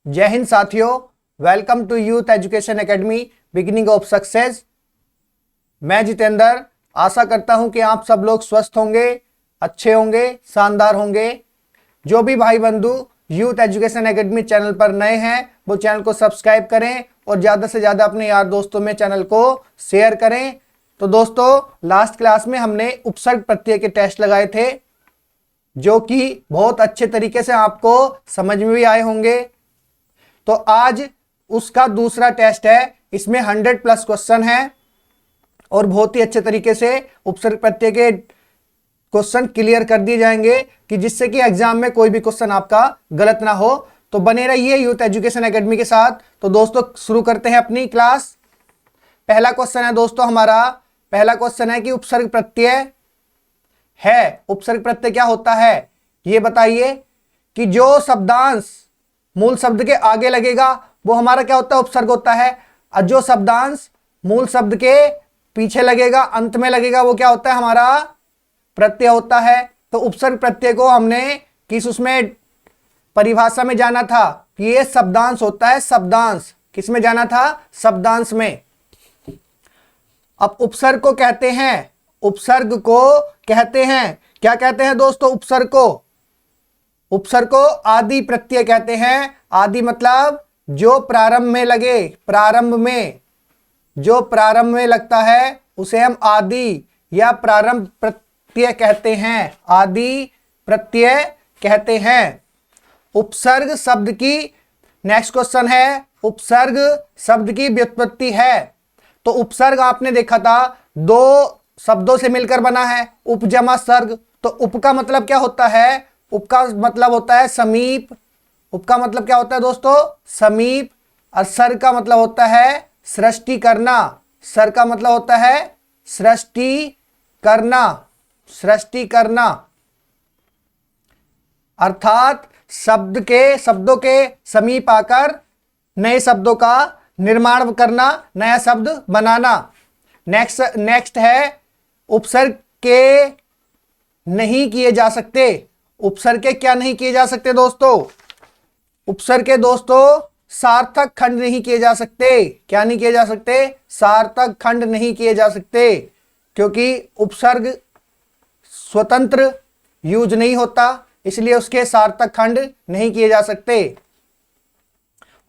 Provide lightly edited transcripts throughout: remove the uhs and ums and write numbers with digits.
जय हिंद साथियों, welcome to youth education academy beginning of success. मैं जितेंद्र आशा करता हूं कि आप सब लोग स्वस्थ होंगे, अच्छे होंगे, शानदार होंगे। जो भी भाई बंधु यूथ एजुकेशन एकेडमी चैनल पर नए हैं वो चैनल को सब्सक्राइब करें और ज़्यादा से ज़्यादा अपने यार दोस्तों में चैनल को शेयर करें। तो दोस्तों, लास्ट क्लास में हमने उपसर्ग प्रत्यय के टेस्ट लगाए थे जो कि बहुत अच्छे तरीके से आपको समझ में भी आए होंगे। तो आज उसका दूसरा टेस्ट है, इसमें 100+ क्वेश्चन है और बहुत ही अच्छे तरीके से उपसर्ग प्रत्यय के क्वेश्चन क्लियर कर दिए जाएंगे कि जिससे कि एग्जाम में कोई भी क्वेश्चन आपका गलत ना हो। तो बने रहिए यूथ एजुकेशन एकेडमी के साथ। तो दोस्तों, शुरू करते हैं अपनी क्लास। पहला क्वेश्चन है दोस्तों हमारा, पहला क्वेश्चन है कि उपसर्ग प्रत्यय है, उपसर्ग प्रत्यय क्या होता है ये बताइए। कि जो शब्दांश मूल शब्द के आगे लगेगा वो हमारा क्या होता है, उपसर्ग होता है। और जो शब्दांश मूल शब्द के पीछे लगेगा, अंत में लगेगा, वो क्या होता है, हमारा प्रत्यय होता है। तो उपसर्ग प्रत्यय को हमने किस उसमें परिभाषा में जाना था कि ये शब्दांश होता है। शब्दांश किस में जाना था, शब्दांश में। अब उपसर्ग को कहते हैं, उपसर्ग को कहते हैं, क्या कहते हैं दोस्तों, उपसर्ग को, उपसर्ग को आदि प्रत्यय कहते हैं। आदि मतलब जो प्रारंभ में लगे, प्रारंभ में जो प्रारंभ में लगता है उसे हम आदि या प्रारंभ प्रत्यय कहते हैं, आदि प्रत्यय कहते हैं। उपसर्ग शब्द की, नेक्स्ट क्वेश्चन है, उपसर्ग शब्द की व्युत्पत्ति है। तो उपसर्ग आपने देखा था दो शब्दों से मिलकर बना है, उप जमा सर्ग। तो उप का मतलब क्या होता है, उप का मतलब होता है समीप। उप का मतलब क्या होता है दोस्तों, समीप। और सर्ग का मतलब होता है सृष्टि करना। सर्ग का मतलब होता है सृष्टि करना, सृष्टि करना। अर्थात शब्दों के समीप आकर नए शब्दों का निर्माण करना, नया शब्द बनाना। नेक्स्ट है उपसर्ग के नहीं किए जा सकते। उपसर्ग के क्या नहीं किए जा सकते दोस्तों, उपसर्ग के दोस्तों सार्थक खंड नहीं किए जा सकते। क्या नहीं किए जा सकते, सार्थक खंड नहीं किए जा सकते, क्योंकि उपसर्ग स्वतंत्र यूज नहीं होता, इसलिए उसके सार्थक खंड नहीं किए जा सकते।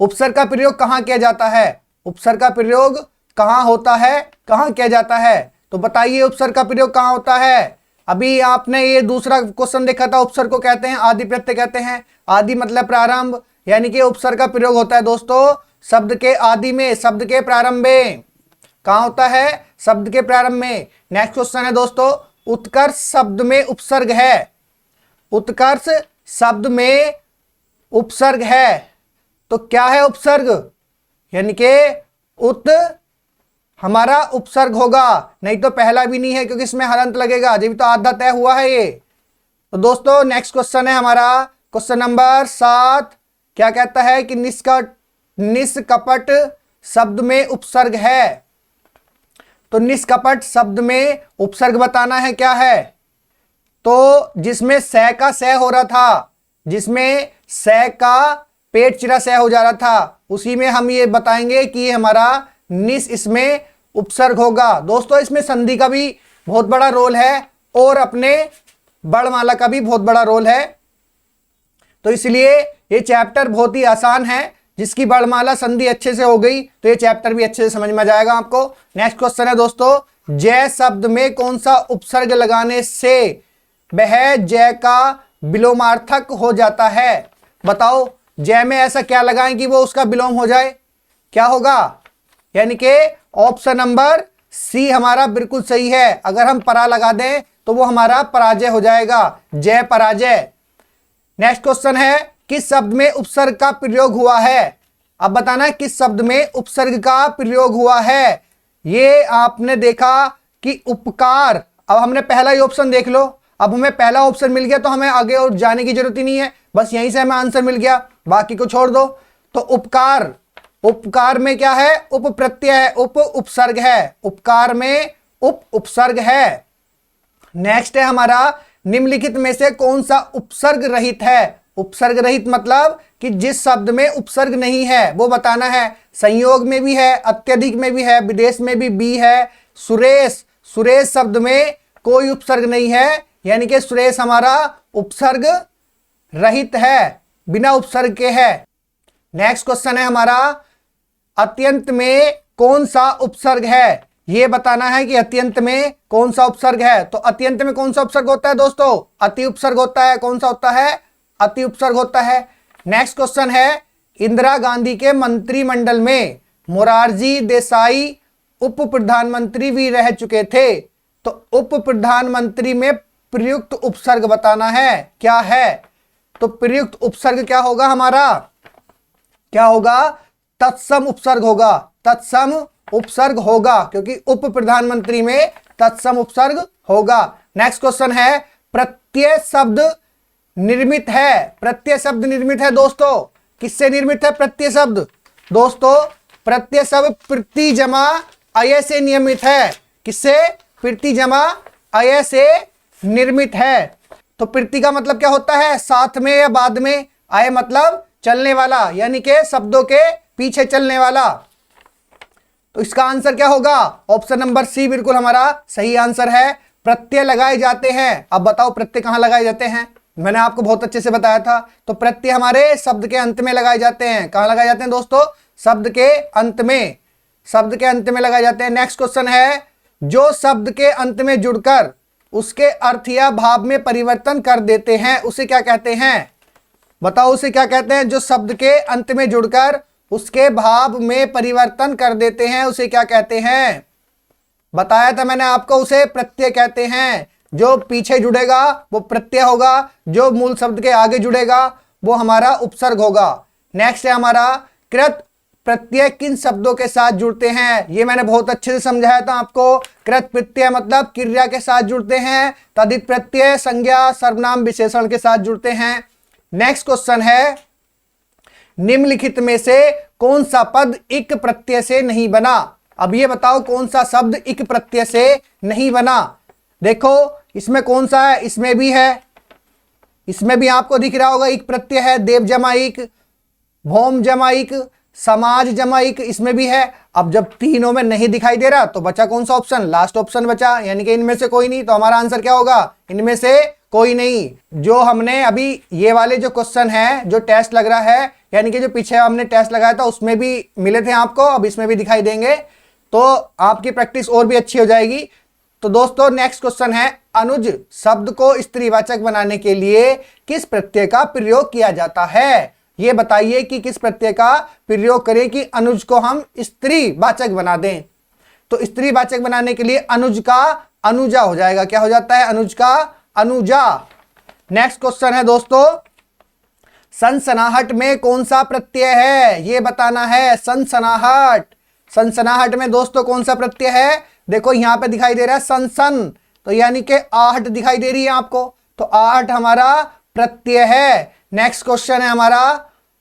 उपसर्ग का प्रयोग कहां किया जाता है, उपसर्ग का प्रयोग कहां होता है, कहां किया जाता है। तो बताइए उपसर्ग का प्रयोग कहां होता है। अभी आपने ये दूसरा क्वेश्चन देखा था, उपसर्ग को कहते हैं आदि प्रत्यय कहते हैं। आदि मतलब प्रारंभ, यानी कि उपसर्ग का प्रयोग होता है दोस्तों शब्द के आदि में, शब्द के प्रारंभ में। कहां होता है, शब्द के प्रारंभ में। नेक्स्ट क्वेश्चन है दोस्तों, उत्कर्ष शब्द में उपसर्ग है। उत्कर्ष शब्द में उपसर्ग है। तो क्या है उपसर्ग, यानी कि उत हमारा उपसर्ग होगा, नहीं तो पहला भी नहीं है क्योंकि इसमें हलंत लगेगा, जब तो आधा तय हुआ है ये। तो दोस्तों नेक्स्ट क्वेश्चन है हमारा क्वेश्चन नंबर 7। क्या कहता है कि निष्कपट शब्द में उपसर्ग है। तो निष्कपट शब्द में उपसर्ग बताना है क्या है। तो जिसमें स का स हो रहा था, जिसमें स का पेट चिरा स हो जा रहा था, उसी में हम ये बताएंगे कि ये हमारा निस इसमें उपसर्ग होगा। दोस्तों इसमें संधि का भी बहुत बड़ा रोल है और अपने वर्णमाला का भी बहुत बड़ा रोल है। तो इसलिए ये चैप्टर बहुत ही आसान है, जिसकी वर्णमाला संधि अच्छे से हो गई तो ये चैप्टर भी अच्छे से समझ में आ जाएगा आपको। नेक्स्ट क्वेश्चन है दोस्तों, जय शब्द में कौन सा उपसर्ग लगाने से वह जय का विलोमार्थक हो जाता है। बताओ जय में ऐसा क्या लगाएं कि वो उसका विलोम हो जाए, क्या होगा, यानी कि ऑप्शन नंबर सी हमारा बिल्कुल सही है। अगर हम परा लगा दें तो वो हमारा पराजय हो जाएगा, जय पराजय। नेक्स्ट क्वेश्चन है, किस शब्द में उपसर्ग का प्रयोग हुआ है। अब बताना है किस शब्द में उपसर्ग का प्रयोग हुआ है। ये आपने देखा कि उपकार। अब हमने पहला ही ऑप्शन देख लो, अब हमें पहला ऑप्शन मिल गया तो हमें आगे और जाने की जरूरत ही नहीं है, बस यहीं से हमें आंसर मिल गया, बाकी को छोड़ दो। तो उपकार, उपकार में क्या है, उप प्रत्यय है, उप उपसर्ग है, उपकार में उप उपसर्ग है। नेक्स्ट है हमारा, निम्नलिखित में से कौन सा उपसर्ग रहित है। उपसर्ग रहित मतलब कि जिस शब्द में उपसर्ग नहीं है वो बताना है। संयोग में भी है, अत्यधिक में भी है, विदेश में भी बी है। सुरेश, सुरेश शब्द में कोई उपसर्ग नहीं है, यानी कि सुरेश हमारा उपसर्ग रहित है, बिना उपसर्ग के है। नेक्स्ट क्वेश्चन है हमारा, अत्यंत में कौन सा उपसर्ग है, ये बताना है कि अत्यंत में कौन सा उपसर्ग है। तो अत्यंत में कौन सा उपसर्ग होता है दोस्तों? अति उपसर्ग होता है। कौन सा होता है? अति उपसर्ग होता है। नेक्स्ट क्वेश्चन है, इंदिरा गांधी के मंत्रिमंडल में मोरारजी देसाई उप प्रधानमंत्री भी रह चुके थे, तो उप प्रधानमंत्री में प्रयुक्त उपसर्ग बताना है, क्या है? तो प्रयुक्त उपसर्ग क्या होगा हमारा? क्या होगा? तत्सम उपसर्ग होगा, तत्सम उपसर्ग होगा, क्योंकि उप प्रधानमंत्री में तत्सम उपसर्ग होगा। नेक्स्ट क्वेश्चन है, प्रत्यय शब्द निर्मित है। प्रत्यय शब्द निर्मित है दोस्तों, किससे निर्मित है प्रत्यय शब्द? दोस्तों प्रत्यय शब्द प्रति जमा अय से नियमित है। किससे? प्रति जमा अय से निर्मित है। तो प्रति का मतलब क्या होता है? साथ में या बाद में। अय मतलब चलने वाला, यानी कि शब्दों के पीछे चलने वाला। तो इसका आंसर क्या होगा? ऑप्शन नंबर सी बिल्कुल हमारा सही आंसर है। प्रत्यय लगाए जाते हैं। अब बताओ प्रत्यय कहां लगाए जाते हैं? मैंने आपको बहुत अच्छे से बताया था। तो प्रत्यय हमारे शब्द के अंत में लगाए जाते हैं। कहां लगाए जाते हैं दोस्तों? शब्द के अंत में, शब्द के अंत में लगाए जाते हैं। नेक्स्ट क्वेश्चन है, जो शब्द के अंत में जुड़कर उसके अर्थ या भाव में परिवर्तन कर देते हैं उसे क्या कहते हैं? बताओ उसे क्या कहते हैं? जो शब्द के अंत में जुड़कर उसके भाव में परिवर्तन कर देते हैं उसे क्या कहते हैं? बताया था मैंने आपको, उसे प्रत्यय कहते हैं। जो पीछे जुड़ेगा वो प्रत्यय होगा, जो मूल शब्द के आगे जुड़ेगा वो हमारा उपसर्ग होगा। नेक्स्ट है हमारा, कृत प्रत्यय किन शब्दों के साथ जुड़ते हैं? ये मैंने बहुत अच्छे से समझाया था आपको। कृत प्रत्यय मतलब क्रिया के साथ जुड़ते हैं। तदित प्रत्यय संज्ञा सर्वनाम विशेषण के साथ जुड़ते हैं। नेक्स्ट क्वेश्चन है, निम्नलिखित में से कौन सा पद इक प्रत्यय से नहीं बना? अब ये बताओ कौन सा शब्द इक प्रत्यय से नहीं बना? देखो इसमें कौन सा है? इसमें भी है, इसमें भी आपको दिख रहा होगा इक प्रत्यय है। देव जमा इक, भौम जमा इक, समाज जमा इक, इसमें भी है। अब जब तीनों में नहीं दिखाई दे रहा तो बचा कौन सा ऑप्शन? लास्ट ऑप्शन बचा, यानी कि इनमें से कोई नहीं। तो हमारा आंसर क्या होगा? इनमें से कोई नहीं। जो हमने अभी ये वाले जो क्वेश्चन है, जो टेस्ट लग रहा है, यानी कि जो पीछे हमने टेस्ट लगाया था उसमें भी मिले थे आपको, अब इसमें भी दिखाई देंगे, तो आपकी प्रैक्टिस और भी अच्छी हो जाएगी। तो दोस्तों नेक्स्ट क्वेश्चन है, अनुज शब्द को स्त्रीवाचक बनाने के लिए किस प्रत्यय का प्रयोग किया जाता है? ये बताइए कि किस प्रत्यय का प्रयोग करें कि अनुज को हम स्त्रीवाचक बना दें। तो स्त्रीवाचक बनाने के लिए अनुज का अनुजा हो जाएगा। क्या हो जाता है? अनुज का अनुजा। नेक्स्ट क्वेश्चन है दोस्तों, सनसनाहट में कौन सा प्रत्यय है? ये बताना है। सनसनाहट, सनसनाहट में दोस्तों कौन सा प्रत्यय है? देखो यहां पे दिखाई दे रहा है सनसन, तो यानी कि आहट दिखाई दे रही है आपको, तो आहट हमारा प्रत्यय है। नेक्स्ट क्वेश्चन है हमारा,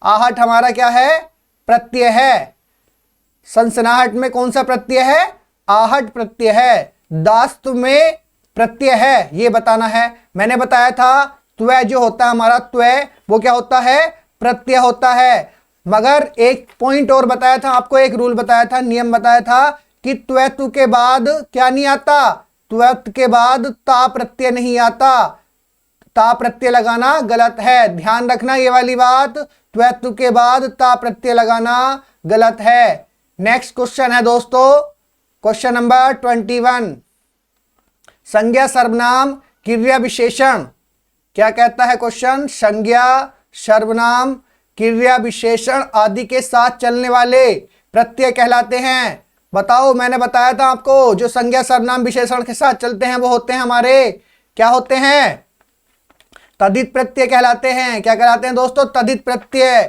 आहट हमारा क्या है? प्रत्यय है। सनसनाहट में कौन सा प्रत्यय है? आहट प्रत्यय है। दास्त में प्रत्यय है, ये बताना है। मैंने बताया था त्वय जो होता है हमारा, त्वय वो क्या होता है? प्रत्यय होता है। मगर एक पॉइंट और बताया था आपको, एक रूल बताया था, नियम बताया था कि त्वयतु के बाद क्या नहीं आता? त्वयत के बाद ता प्रत्यय नहीं आता। ता प्रत्यय लगाना गलत है, ध्यान रखना ये वाली बात। त्वयतु के बाद ता प्रत्यय लगाना गलत है। नेक्स्ट क्वेश्चन है दोस्तों, क्वेश्चन नंबर 21, संज्ञा सर्वनाम क्रिया विशेषण क्या कहता है क्वेश्चन? संज्ञा सर्वनाम क्रिया विशेषण आदि के साथ चलने वाले प्रत्यय कहलाते हैं। बताओ, मैंने बताया था आपको, जो संज्ञा सर्वनाम विशेषण के साथ चलते हैं वो होते हैं हमारे, क्या होते हैं? तदित प्रत्यय कहलाते हैं। क्या कहलाते हैं दोस्तों? तदित प्रत्यय।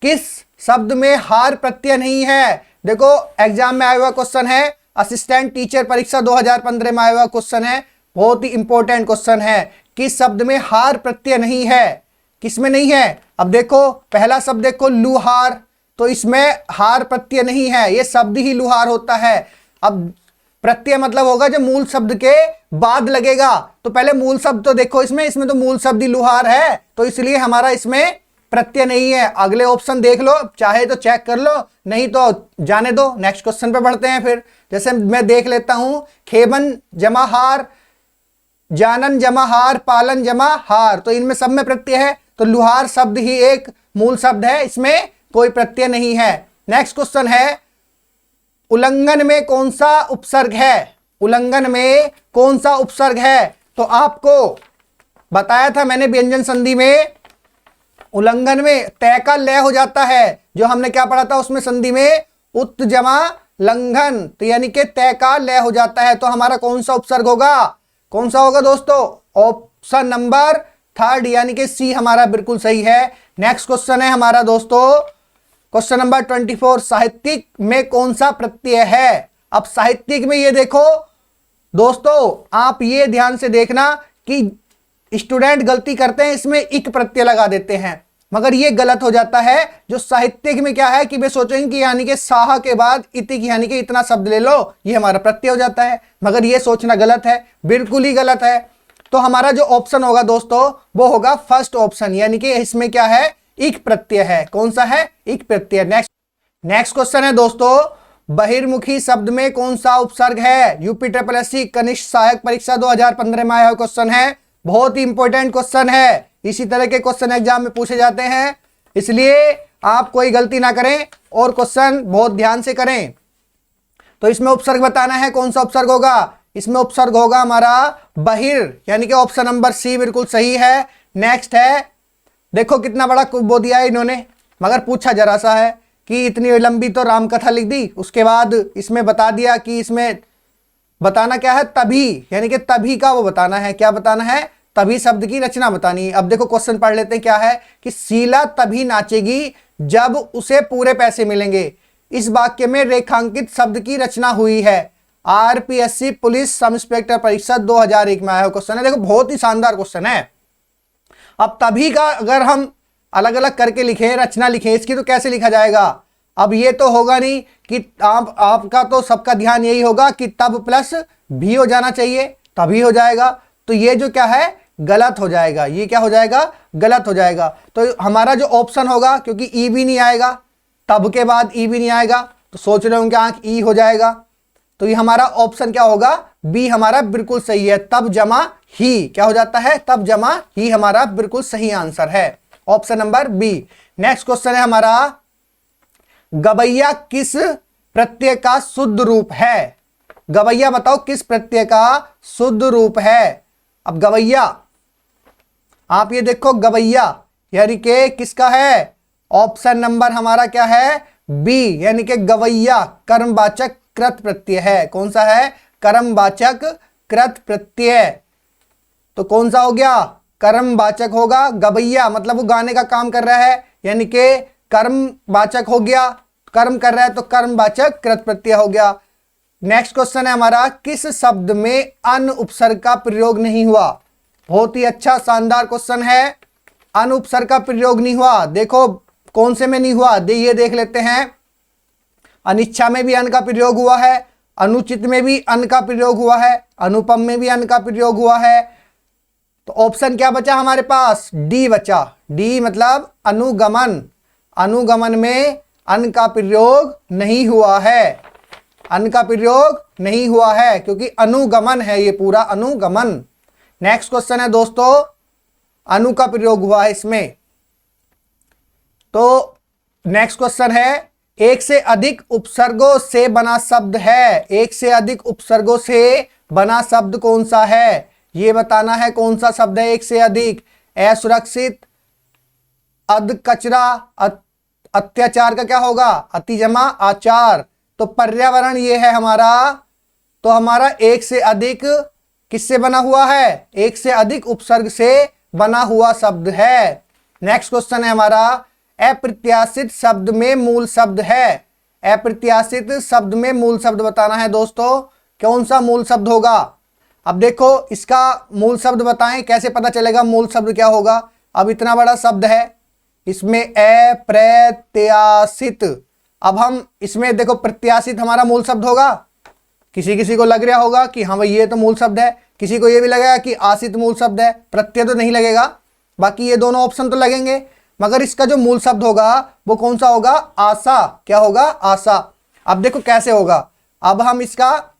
किस शब्द में हार प्रत्यय नहीं है? देखो एग्जाम में आया हुआ क्वेश्चन है, असिस्टेंट टीचर परीक्षा 2015 में आया हुआ क्वेश्चन है, बहुत ही इंपॉर्टेंट क्वेश्चन है। किस शब्द में हार प्रत्यय नहीं है? किस में नहीं है? अब देखो पहला शब्द देखो लुहार, तो इसमें हार प्रत्यय नहीं है, ये शब्द ही लुहार होता है। अब प्रत्यय मतलब होगा जो मूल शब्द के बाद लगेगा। तो पहले मूल शब्द तो देखो, इसमें तो मूल शब्द ही लुहार है, तो इसलिए हमारा इसमें प्रत्यय नहीं है। अगले ऑप्शन देख लो, चाहे तो चेक कर लो, नहीं तो जाने दो। नेक्स्ट क्वेश्चन पे बढ़ते हैं फिर। जैसे मैं देख लेता हूं, खेबन जमा हार, जानन जमा हार, पालन जमा हार, तो इनमें सब में प्रत्यय है, तो लुहार शब्द ही एक मूल शब्द है, इसमें कोई प्रत्यय नहीं है। नेक्स्ट क्वेश्चन है, उल्लंघन में कौन सा उपसर्ग है? उल्लंघन में कौन सा उपसर्ग है? तो आपको बताया था मैंने व्यंजन संधि में, उल्लंघन में तय का लय हो जाता है, जो हमने क्या पढ़ा था उसमें संधि में, उत जमा लंघन, तो यानी कि तय का लय हो जाता है। तो हमारा कौन सा उपसर्ग होगा? कौन सा होगा दोस्तों? ऑप्शन नंबर 3 यानी कि सी हमारा बिल्कुल सही है। नेक्स्ट क्वेश्चन है हमारा दोस्तों, क्वेश्चन नंबर 24, साहित्यिक में कौन सा प्रत्यय है? अब साहित्यिक में ये देखो दोस्तों, आप ये ध्यान से देखना कि स्टूडेंट गलती करते हैं, इसमें इक प्रत्यय लगा देते हैं, मगर ये गलत हो जाता है। जो साहित्यिक में क्या है कि वे सोचेंगे कि यानी कि साह के बाद इतिक यानी कि इतना शब्द ले लो, ये हमारा प्रत्यय हो जाता है, मगर ये सोचना गलत है, बिल्कुल ही गलत है। तो हमारा जो ऑप्शन होगा दोस्तों वो होगा फर्स्ट ऑप्शन, यानी कि इसमें क्या है? इक प्रत्यय है। कौन सा है? इक प्रत्यय। नेक्स्ट क्वेश्चन है दोस्तों, बहिर्मुखी शब्द में कौन सा उपसर्ग है? यूपी SSC कनिष्ठ सहायक परीक्षा 2015 में आया क्वेश्चन है, बहुत ही इंपॉर्टेंट क्वेश्चन है। इसी तरह के क्वेश्चन एग्जाम में पूछे जाते हैं, इसलिए आप कोई गलती ना करें और क्वेश्चन बहुत ध्यान से करें। तो इसमें उपसर्ग बताना है, कौन सा उपसर्ग होगा? इसमें उपसर्ग होगा हमारा बहिर, यानी कि ऑप्शन नंबर सी बिल्कुल सही है। नेक्स्ट है, देखो कितना बड़ा वो दिया है इन्होंने, मगर पूछा जरा सा है कि इतनी लंबी तो राम कथा लिख दी, उसके बाद इसमें बता दिया कि इसमें बताना क्या है? तभी, यानी कि तभी का वो बताना है। क्या बताना है? तभी शब्द की रचना बतानी है। अब देखो क्वेश्चन पढ़ लेते हैं, क्या है कि शीला तभी नाचेगी जब उसे पूरे पैसे मिलेंगे। इस वाक्य में रेखांकित शब्द की रचना हुई है। RPSC पुलिस सब इंस्पेक्टर परीक्षा 2001 में आया क्वेश्चन है। देखो बहुत ही शानदार क्वेश्चन है। अब तभी का अगर हम अलग अलग करके लिखें, रचना लिखें इसकी, तो कैसे लिखा जाएगा? अब ये तो होगा नहीं कि आपका तो सबका ध्यान यही होगा कि तब प्लस भी हो जाना चाहिए, तभी हो जाएगा। तो ये जो क्या है? गलत हो जाएगा। ये क्या हो जाएगा? गलत हो जाएगा। तो हमारा जो ऑप्शन होगा, क्योंकि ई भी नहीं आएगा, तब के बाद ई भी नहीं आएगा, तो सोच रहे होंगे आंख ई हो जाएगा, तो ये हमारा ऑप्शन क्या होगा? बी हमारा बिल्कुल सही है। तब जमा ही क्या हो जाता है? तब जमा ही हमारा बिल्कुल सही आंसर है, option number B. Next question है हमारा, गवैया किस प्रत्यय का शुद्ध रूप है? गवैया बताओ किस प्रत्यय का शुद्ध रूप है? अब गवैया, आप ये देखो गवैया यानी कि किसका है? ऑप्शन नंबर हमारा क्या है? बी, यानी कि गवैया कर्मवाचक कृत प्रत्यय है। कौन सा है? कर्मवाचक कृत प्रत्यय। तो कौन सा हो गया? कर्मवाचक होगा। गवैया मतलब वो गाने का काम कर रहा है, यानी कि कर्मवाचक हो गया, कर्म कर रहा है तो कर्मवाचक कृत प्रत्यय हो गया। नेक्स्ट क्वेश्चन है हमारा, किस शब्द में अन उपसर्ग का प्रयोग नहीं हुआ? बहुत ही अच्छा शानदार क्वेश्चन है। अन उपसर्ग का प्रयोग नहीं हुआ, देखो कौन से में नहीं हुआ, ये देख लेते हैं। अनिच्छा में भी अन का प्रयोग हुआ है, अनुचित में भी अन का प्रयोग हुआ है, अनुपम में भी अन का प्रयोग हुआ है। तो ऑप्शन क्या बचा हमारे पास? डी बचा। डी मतलब अनुगमन। अनुगमन में अन का प्रयोग नहीं हुआ है, अन का प्रयोग नहीं हुआ है, क्योंकि अनुगमन है ये पूरा, अनुगमन। नेक्स्ट क्वेश्चन है दोस्तों, अनु का प्रयोग हुआ है इसमें। तो नेक्स्ट क्वेश्चन है, एक से अधिक उपसर्गों से बना शब्द है। एक से अधिक उपसर्गों से बना शब्द कौन सा है? ये बताना है कौन सा शब्द है एक से अधिक। असुरक्षित, अध कचरा, अत्याचार का क्या होगा? अति जमा आचार। तो पर्यावरण ये है हमारा। तो हमारा एक से अधिक किससे बना हुआ है? एक से अधिक उपसर्ग से बना हुआ शब्द है। नेक्स्ट क्वेश्चन है हमारा, अप्रत्याशित शब्द में मूल शब्द है। अप्रत्याशित शब्द में मूल शब्द बताना है दोस्तों, कौन सा मूल शब्द होगा? अब देखो इसका मूल शब्द बताएं, कैसे पता चलेगा मूल शब्द क्या होगा? अब इतना बड़ा शब्द है, इसमें अप्रत्याशित। अब हम इसमें देखो प्रत्याशित हमारा मूल शब्द होगा, किसी किसी को लग रहा होगा कि हाँ भाई ये तो मूल शब्द है, किसी को ये भी लगेगा कि आसित मूल शब्द है, प्रत्यय तो नहीं लगेगा। बाकी ये दोनों ऑप्शन तो लगेंगे, मगर इसका जो मूल शब्द होगा वो कौन सा होगा? आशा। क्या होगा? आशा। अब देखो कैसे होगा, अब हम इसका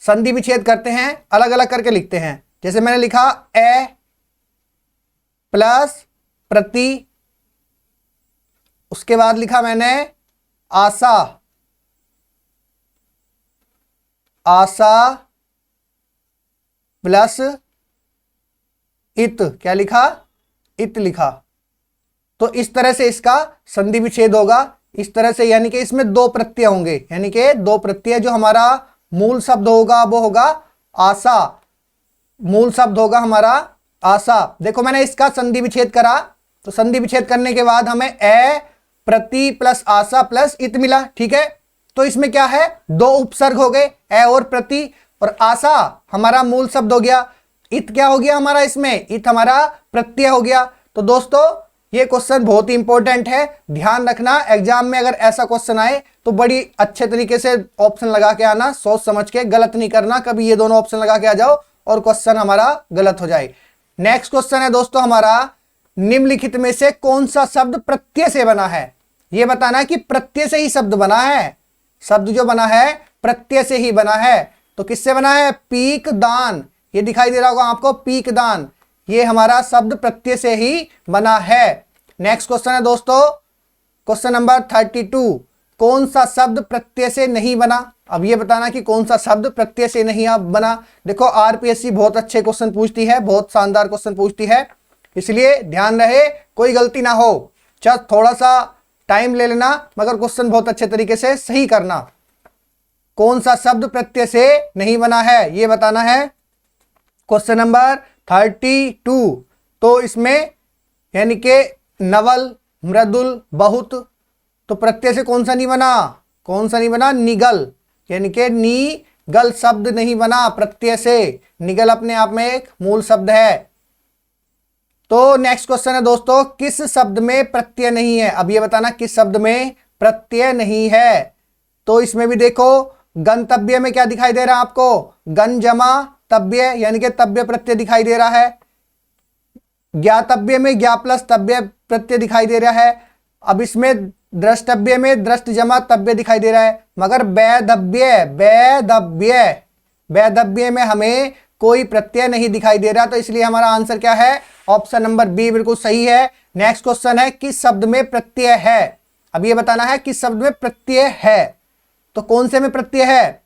संधि विच्छेद करते हैं, अलग अलग करके लिखते हैं। जैसे मैंने लिखा ए प्लस प्रति, उसके बाद लिखा मैंने आशा, आशा प्लस इत, क्या लिखा? इत लिखा। तो इस तरह से इसका संधि विच्छेद होगा, इस तरह से, यानी कि इसमें दो प्रत्यय होंगे, यानी कि दो प्रत्यय। जो हमारा मूल शब्द होगा वो होगा आशा, मूल शब्द होगा हमारा आशा। देखो मैंने इसका संधि विच्छेद करा, तो संधि विच्छेद करने के बाद हमें ए प्रति प्लस आशा प्लस इत मिला, ठीक है। तो इसमें क्या है? दो उपसर्ग हो गए, ए और प्रति, और आशा हमारा मूल शब्द हो गया। इत क्या हो गया हमारा? इसमें इत हमारा प्रत्यय हो गया। तो दोस्तों ये क्वेश्चन बहुत ही इंपॉर्टेंट है, ध्यान रखना। एग्जाम में अगर ऐसा क्वेश्चन आए तो बड़ी अच्छे तरीके से ऑप्शन लगा के आना, सोच समझ के, गलत नहीं करना कभी। ये दोनों ऑप्शन लगा के आ जाओ और क्वेश्चन हमारा गलत हो जाए। नेक्स्ट क्वेश्चन है दोस्तों हमारा, निम्नलिखित में से कौन सा शब्द प्रत्यय से बना है? ये बताना है कि प्रत्यय से ही शब्द बना है, शब्द जो बना है प्रत्यय से ही बना है। तो किससे बना है? पीक दान, ये दिखाई दे रहा होगा आपको, पीक दान, ये हमारा शब्द प्रत्यय से ही बना है। नेक्स्ट क्वेश्चन है दोस्तों, क्वेश्चन नंबर 32, कौन सा शब्द प्रत्यय से नहीं बना? अब ये बताना कि कौन सा शब्द प्रत्यय से नहीं बना। देखो आरपीएससी बहुत अच्छे क्वेश्चन पूछती है, बहुत शानदार क्वेश्चन पूछती है, इसलिए ध्यान रहे कोई गलती ना हो। चल थोड़ा सा टाइम ले लेना, मगर क्वेश्चन बहुत अच्छे तरीके से सही करना। कौन सा शब्द प्रत्यय से नहीं बना है ये बताना है। क्वेश्चन नंबर 32, तो इसमें यानी कि नवल, मृदुल, बहुत, तो प्रत्यय से कौन सा नहीं बना? कौन सा नहीं बना? निगल, यानी कि निगल शब्द नहीं बना प्रत्यय से। निगल अपने आप में एक मूल शब्द है। तो नेक्स्ट क्वेश्चन है दोस्तों, किस शब्द में प्रत्यय नहीं है? अब ये बताना किस शब्द में प्रत्यय नहीं है। तो इसमें भी देखो, गंतव्य में क्या दिखाई दे रहा है आपको? गण जमा तव्य, यानी कि तव्य प्रत्यय दिखाई दे रहा है। ज्ञातव्य में ज्ञा प्लस तव्य प्रत्यय दिखाई दे रहा है। अब इसमें द्रष्टव्य में दृष्ट जमा तव्य दिखाई दे रहा है, मगर वैधव्य, वैधव्य, वैधव्य में हमें कोई प्रत्यय नहीं दिखाई दे रहा। तो इसलिए हमारा आंसर क्या है? ऑप्शन नंबर बी बिल्कुल सही है। नेक्स्ट क्वेश्चन है, किस शब्द में प्रत्यय है? अब ये बताना है किस शब्द में प्रत्यय है। तो कौन से में प्रत्यय है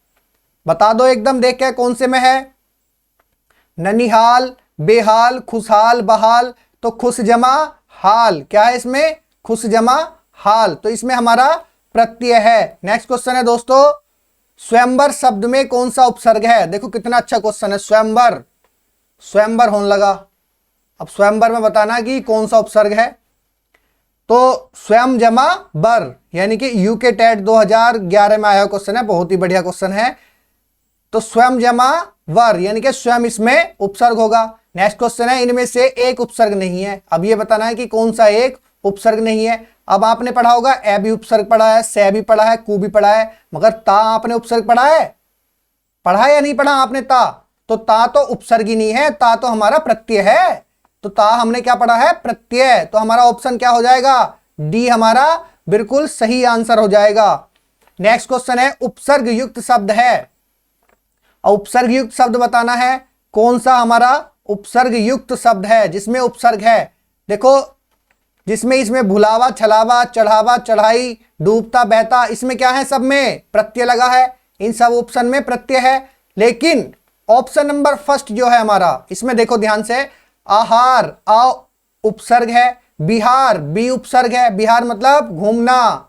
बता दो एकदम देख के, कौन से में है? ननिहाल, बेहाल, खुशहाल, बहाल, तो खुश जमा हाल, क्या है इसमें? खुश जमा हाल, तो इसमें हमारा प्रत्यय है। नेक्स्ट क्वेश्चन है दोस्तों, स्वयंवर शब्द में कौन सा उपसर्ग है? देखो कितना अच्छा क्वेश्चन है, स्वयंवर, स्वयंवर होने लगा। अब स्वयंवर में बताना कि कौन सा उपसर्ग है। तो स्वयं जमा वर, यानी कि यूके टेट 2011 में आया क्वेश्चन है, बहुत ही बढ़िया क्वेश्चन है। तो स्वयं जमा वर, यानी कि स्वयं इसमें उपसर्ग होगा। नेक्स्ट क्वेश्चन है, इनमें से एक उपसर्ग नहीं है। अब ये बताना है कि कौन सा एक उपसर्ग नहीं है। अब आपने पढ़ा होगा ए भी उपसर्ग पढ़ा है, से भी पढ़ा है, कु भी पढ़ा है, मगर ता आपने उपसर्ग पढ़ा है? पढ़ा या नहीं पढ़ा आपने ता? तो ता तो उपसर्ग ही नहीं है, ता तो हमारा प्रत्यय है। तो ता हमने क्या पढ़ा है? प्रत्यय। तो हमारा ऑप्शन क्या हो जाएगा? डी हमारा बिल्कुल सही आंसर हो जाएगा। नेक्स्ट क्वेश्चन है, उपसर्ग युक्त शब्द है। और उपसर्ग युक्त शब्द बताना है, कौन सा हमारा उपसर्ग युक्त शब्द है जिसमें उपसर्ग है। देखो जिसमें इसमें भुलावा, छलावा, चढ़ावा, चढ़ाई, डूबता, बहता, इसमें क्या है? सब में प्रत्यय लगा है, इन सब ऑप्शन में प्रत्यय है। लेकिन ऑप्शन नंबर फर्स्ट जो है हमारा, इसमें देखो ध्यान से, आहार, आ उपसर्ग है, बिहार, बी उपसर्ग है, बिहार मतलब घूमना।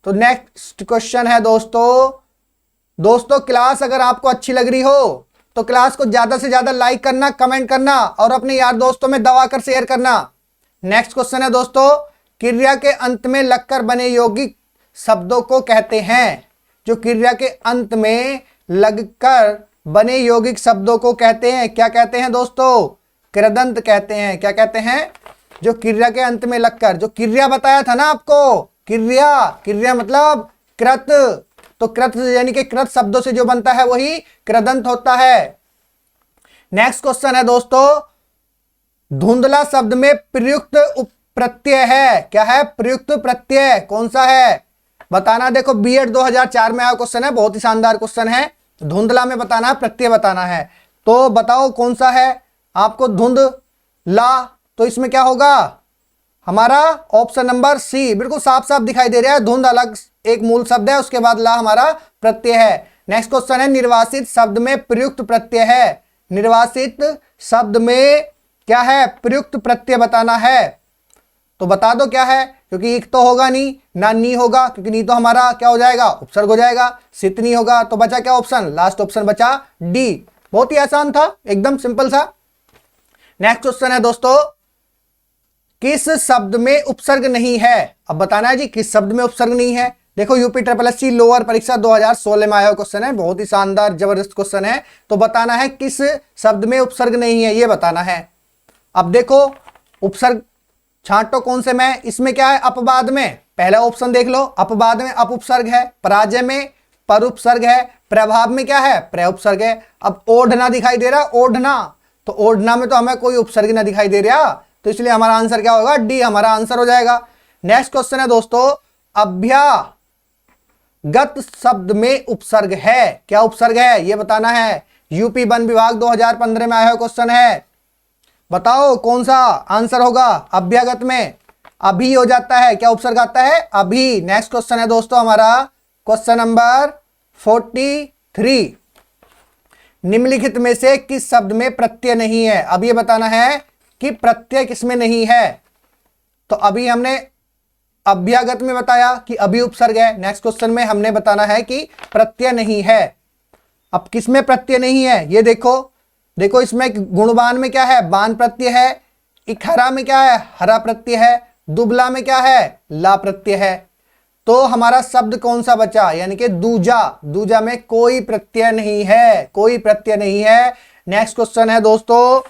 तो नेक्स्ट क्वेश्चन है दोस्तों क्लास अगर आपको अच्छी लग रही हो तो क्लास को ज्यादा से ज्यादा लाइक करना, कमेंट करना और अपने यार दोस्तों में दबा कर शेयर करना। नेक्स्ट क्वेश्चन है दोस्तों, क्रिया के अंत में लगकर बने यौगिक शब्दों को कहते हैं। जो क्रिया के अंत में लगकर बने यौगिक शब्दों को कहते हैं, क्या कहते हैं दोस्तों? कृदंत कहते हैं। क्या कहते हैं? जो क्रिया के अंत में लगकर, जो क्रिया बताया था ना आपको, क्रिया, क्रिया मतलब कृत, तो कृत यानी कि कृत शब्दों से जो बनता है वही कृदंत होता है। नेक्स्ट क्वेश्चन है दोस्तों, धुंधला शब्द में प्रयुक्त प्रत्यय है, क्या है? प्रयुक्त प्रत्यय कौन सा है बताना। देखो बीएड 2004 में आया क्वेश्चन है, बहुत ही शानदार क्वेश्चन है। धुंधला में बताना है, प्रत्यय बताना है, तो बताओ कौन सा है आपको। धुंध ला, तो इसमें क्या होगा हमारा ऑप्शन नंबर सी, बिल्कुल साफ साफ दिखाई दे रहा है। धुंध अलग एक मूल शब्द है, उसके बाद ला हमारा प्रत्यय है। नेक्स्ट क्वेश्चन है, निर्वासित शब्द में प्रयुक्त प्रत्यय है। निर्वासित शब्द में क्या है? प्रयुक्त प्रत्यय बताना है, तो बता दो क्या है, क्योंकि एक तो होगा नहीं ना, नी होगा, क्योंकि नी तो हमारा क्या हो जाएगा, उपसर्ग हो जाएगा। सित नहीं होगा, तो बचा क्या ऑप्शन, लास्ट ऑप्शन बचा डी। बहुत ही आसान था, एकदम सिंपल सा। नेक्स्ट क्वेश्चन है दोस्तों, किस शब्द में उपसर्ग नहीं है। अब बताना है जी किस शब्द में उपसर्ग नहीं है। देखो यूपी SSC लोअर परीक्षा 2016 में आया क्वेश्चन है, बहुत ही शानदार जबरदस्त क्वेश्चन है। तो बताना है किस शब्द में उपसर्ग नहीं है, ये बताना है। अब देखो उपसर्ग छांटो कौन से में, इसमें क्या है अपवाद में, पहला ऑप्शन देख लो, अपवाद में अप उपसर्ग है, पराजय में पर उपसर्ग है, प्रभाव में क्या है प्र उपसर्ग है। अब ओढ़ना दिखाई दे रहा, ओढ़ना, तो ओढ़ना में तो हमें कोई उपसर्ग ना दिखाई दे रहा, तो इसलिए हमारा आंसर क्या होगा, डी हमारा आंसर हो जाएगा। नेक्स्ट क्वेश्चन है दोस्तों, अभ्यागत शब्द में उपसर्ग है, क्या उपसर्ग है ये बताना है। यूपी वन विभाग 2015 में आया क्वेश्चन है, बताओ कौन सा आंसर होगा। अभ्यागत में अभी हो जाता है, क्या उपसर्ग आता है, अभी। नेक्स्ट क्वेश्चन है दोस्तों हमारा क्वेश्चन नंबर 43, निम्नलिखित में से किस शब्द में प्रत्यय नहीं है। अब ये बताना है कि प्रत्यय किसमें नहीं है। तो अभी हमने अभ्यागत में बताया कि अभी उपसर्ग है, नेक्स्ट क्वेश्चन में हमने बताना है कि प्रत्यय नहीं है। अब किसमें प्रत्यय नहीं है ये देखो, देखो इसमें गुणवान में क्या है, बान प्रत्यय है, इखरा में क्या है, हरा प्रत्यय है, दुबला में क्या है, ला प्रत्यय है। तो हमारा शब्द कौन सा बचा, यानी कि दूजा, दूजा में कोई प्रत्यय नहीं है, कोई प्रत्यय नहीं है। नेक्स्ट क्वेश्चन है दोस्तों,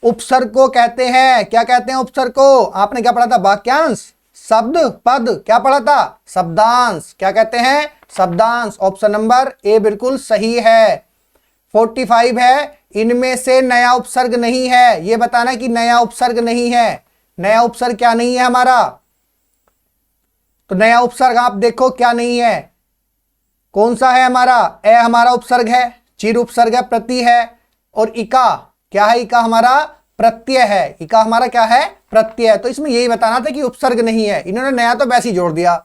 उपसर्ग को कहते हैं, क्या कहते हैं उपसर्ग को, आपने क्या पढ़ा था, वाक्यांश, शब्द, पद, क्या पढ़ा था, शब्दांश, क्या कहते हैं, शब्दांश। ऑप्शन नंबर ए बिल्कुल सही है। 45 है, इनमें से नया उपसर्ग नहीं है, ये बताना कि नया उपसर्ग नहीं है। नया उपसर्ग क्या नहीं है हमारा, तो नया उपसर्ग आप देखो क्या नहीं है, कौन सा है हमारा, ए हमारा उपसर्ग है, चिर उपसर्ग है, प्रति है, और इका क्या है, इका हमारा प्रत्यय है, इका हमारा क्या है, प्रत्यय है। तो इसमें यही बताना था कि उपसर्ग नहीं है, इन्होंने नया तो वैसे ही जोड़ दिया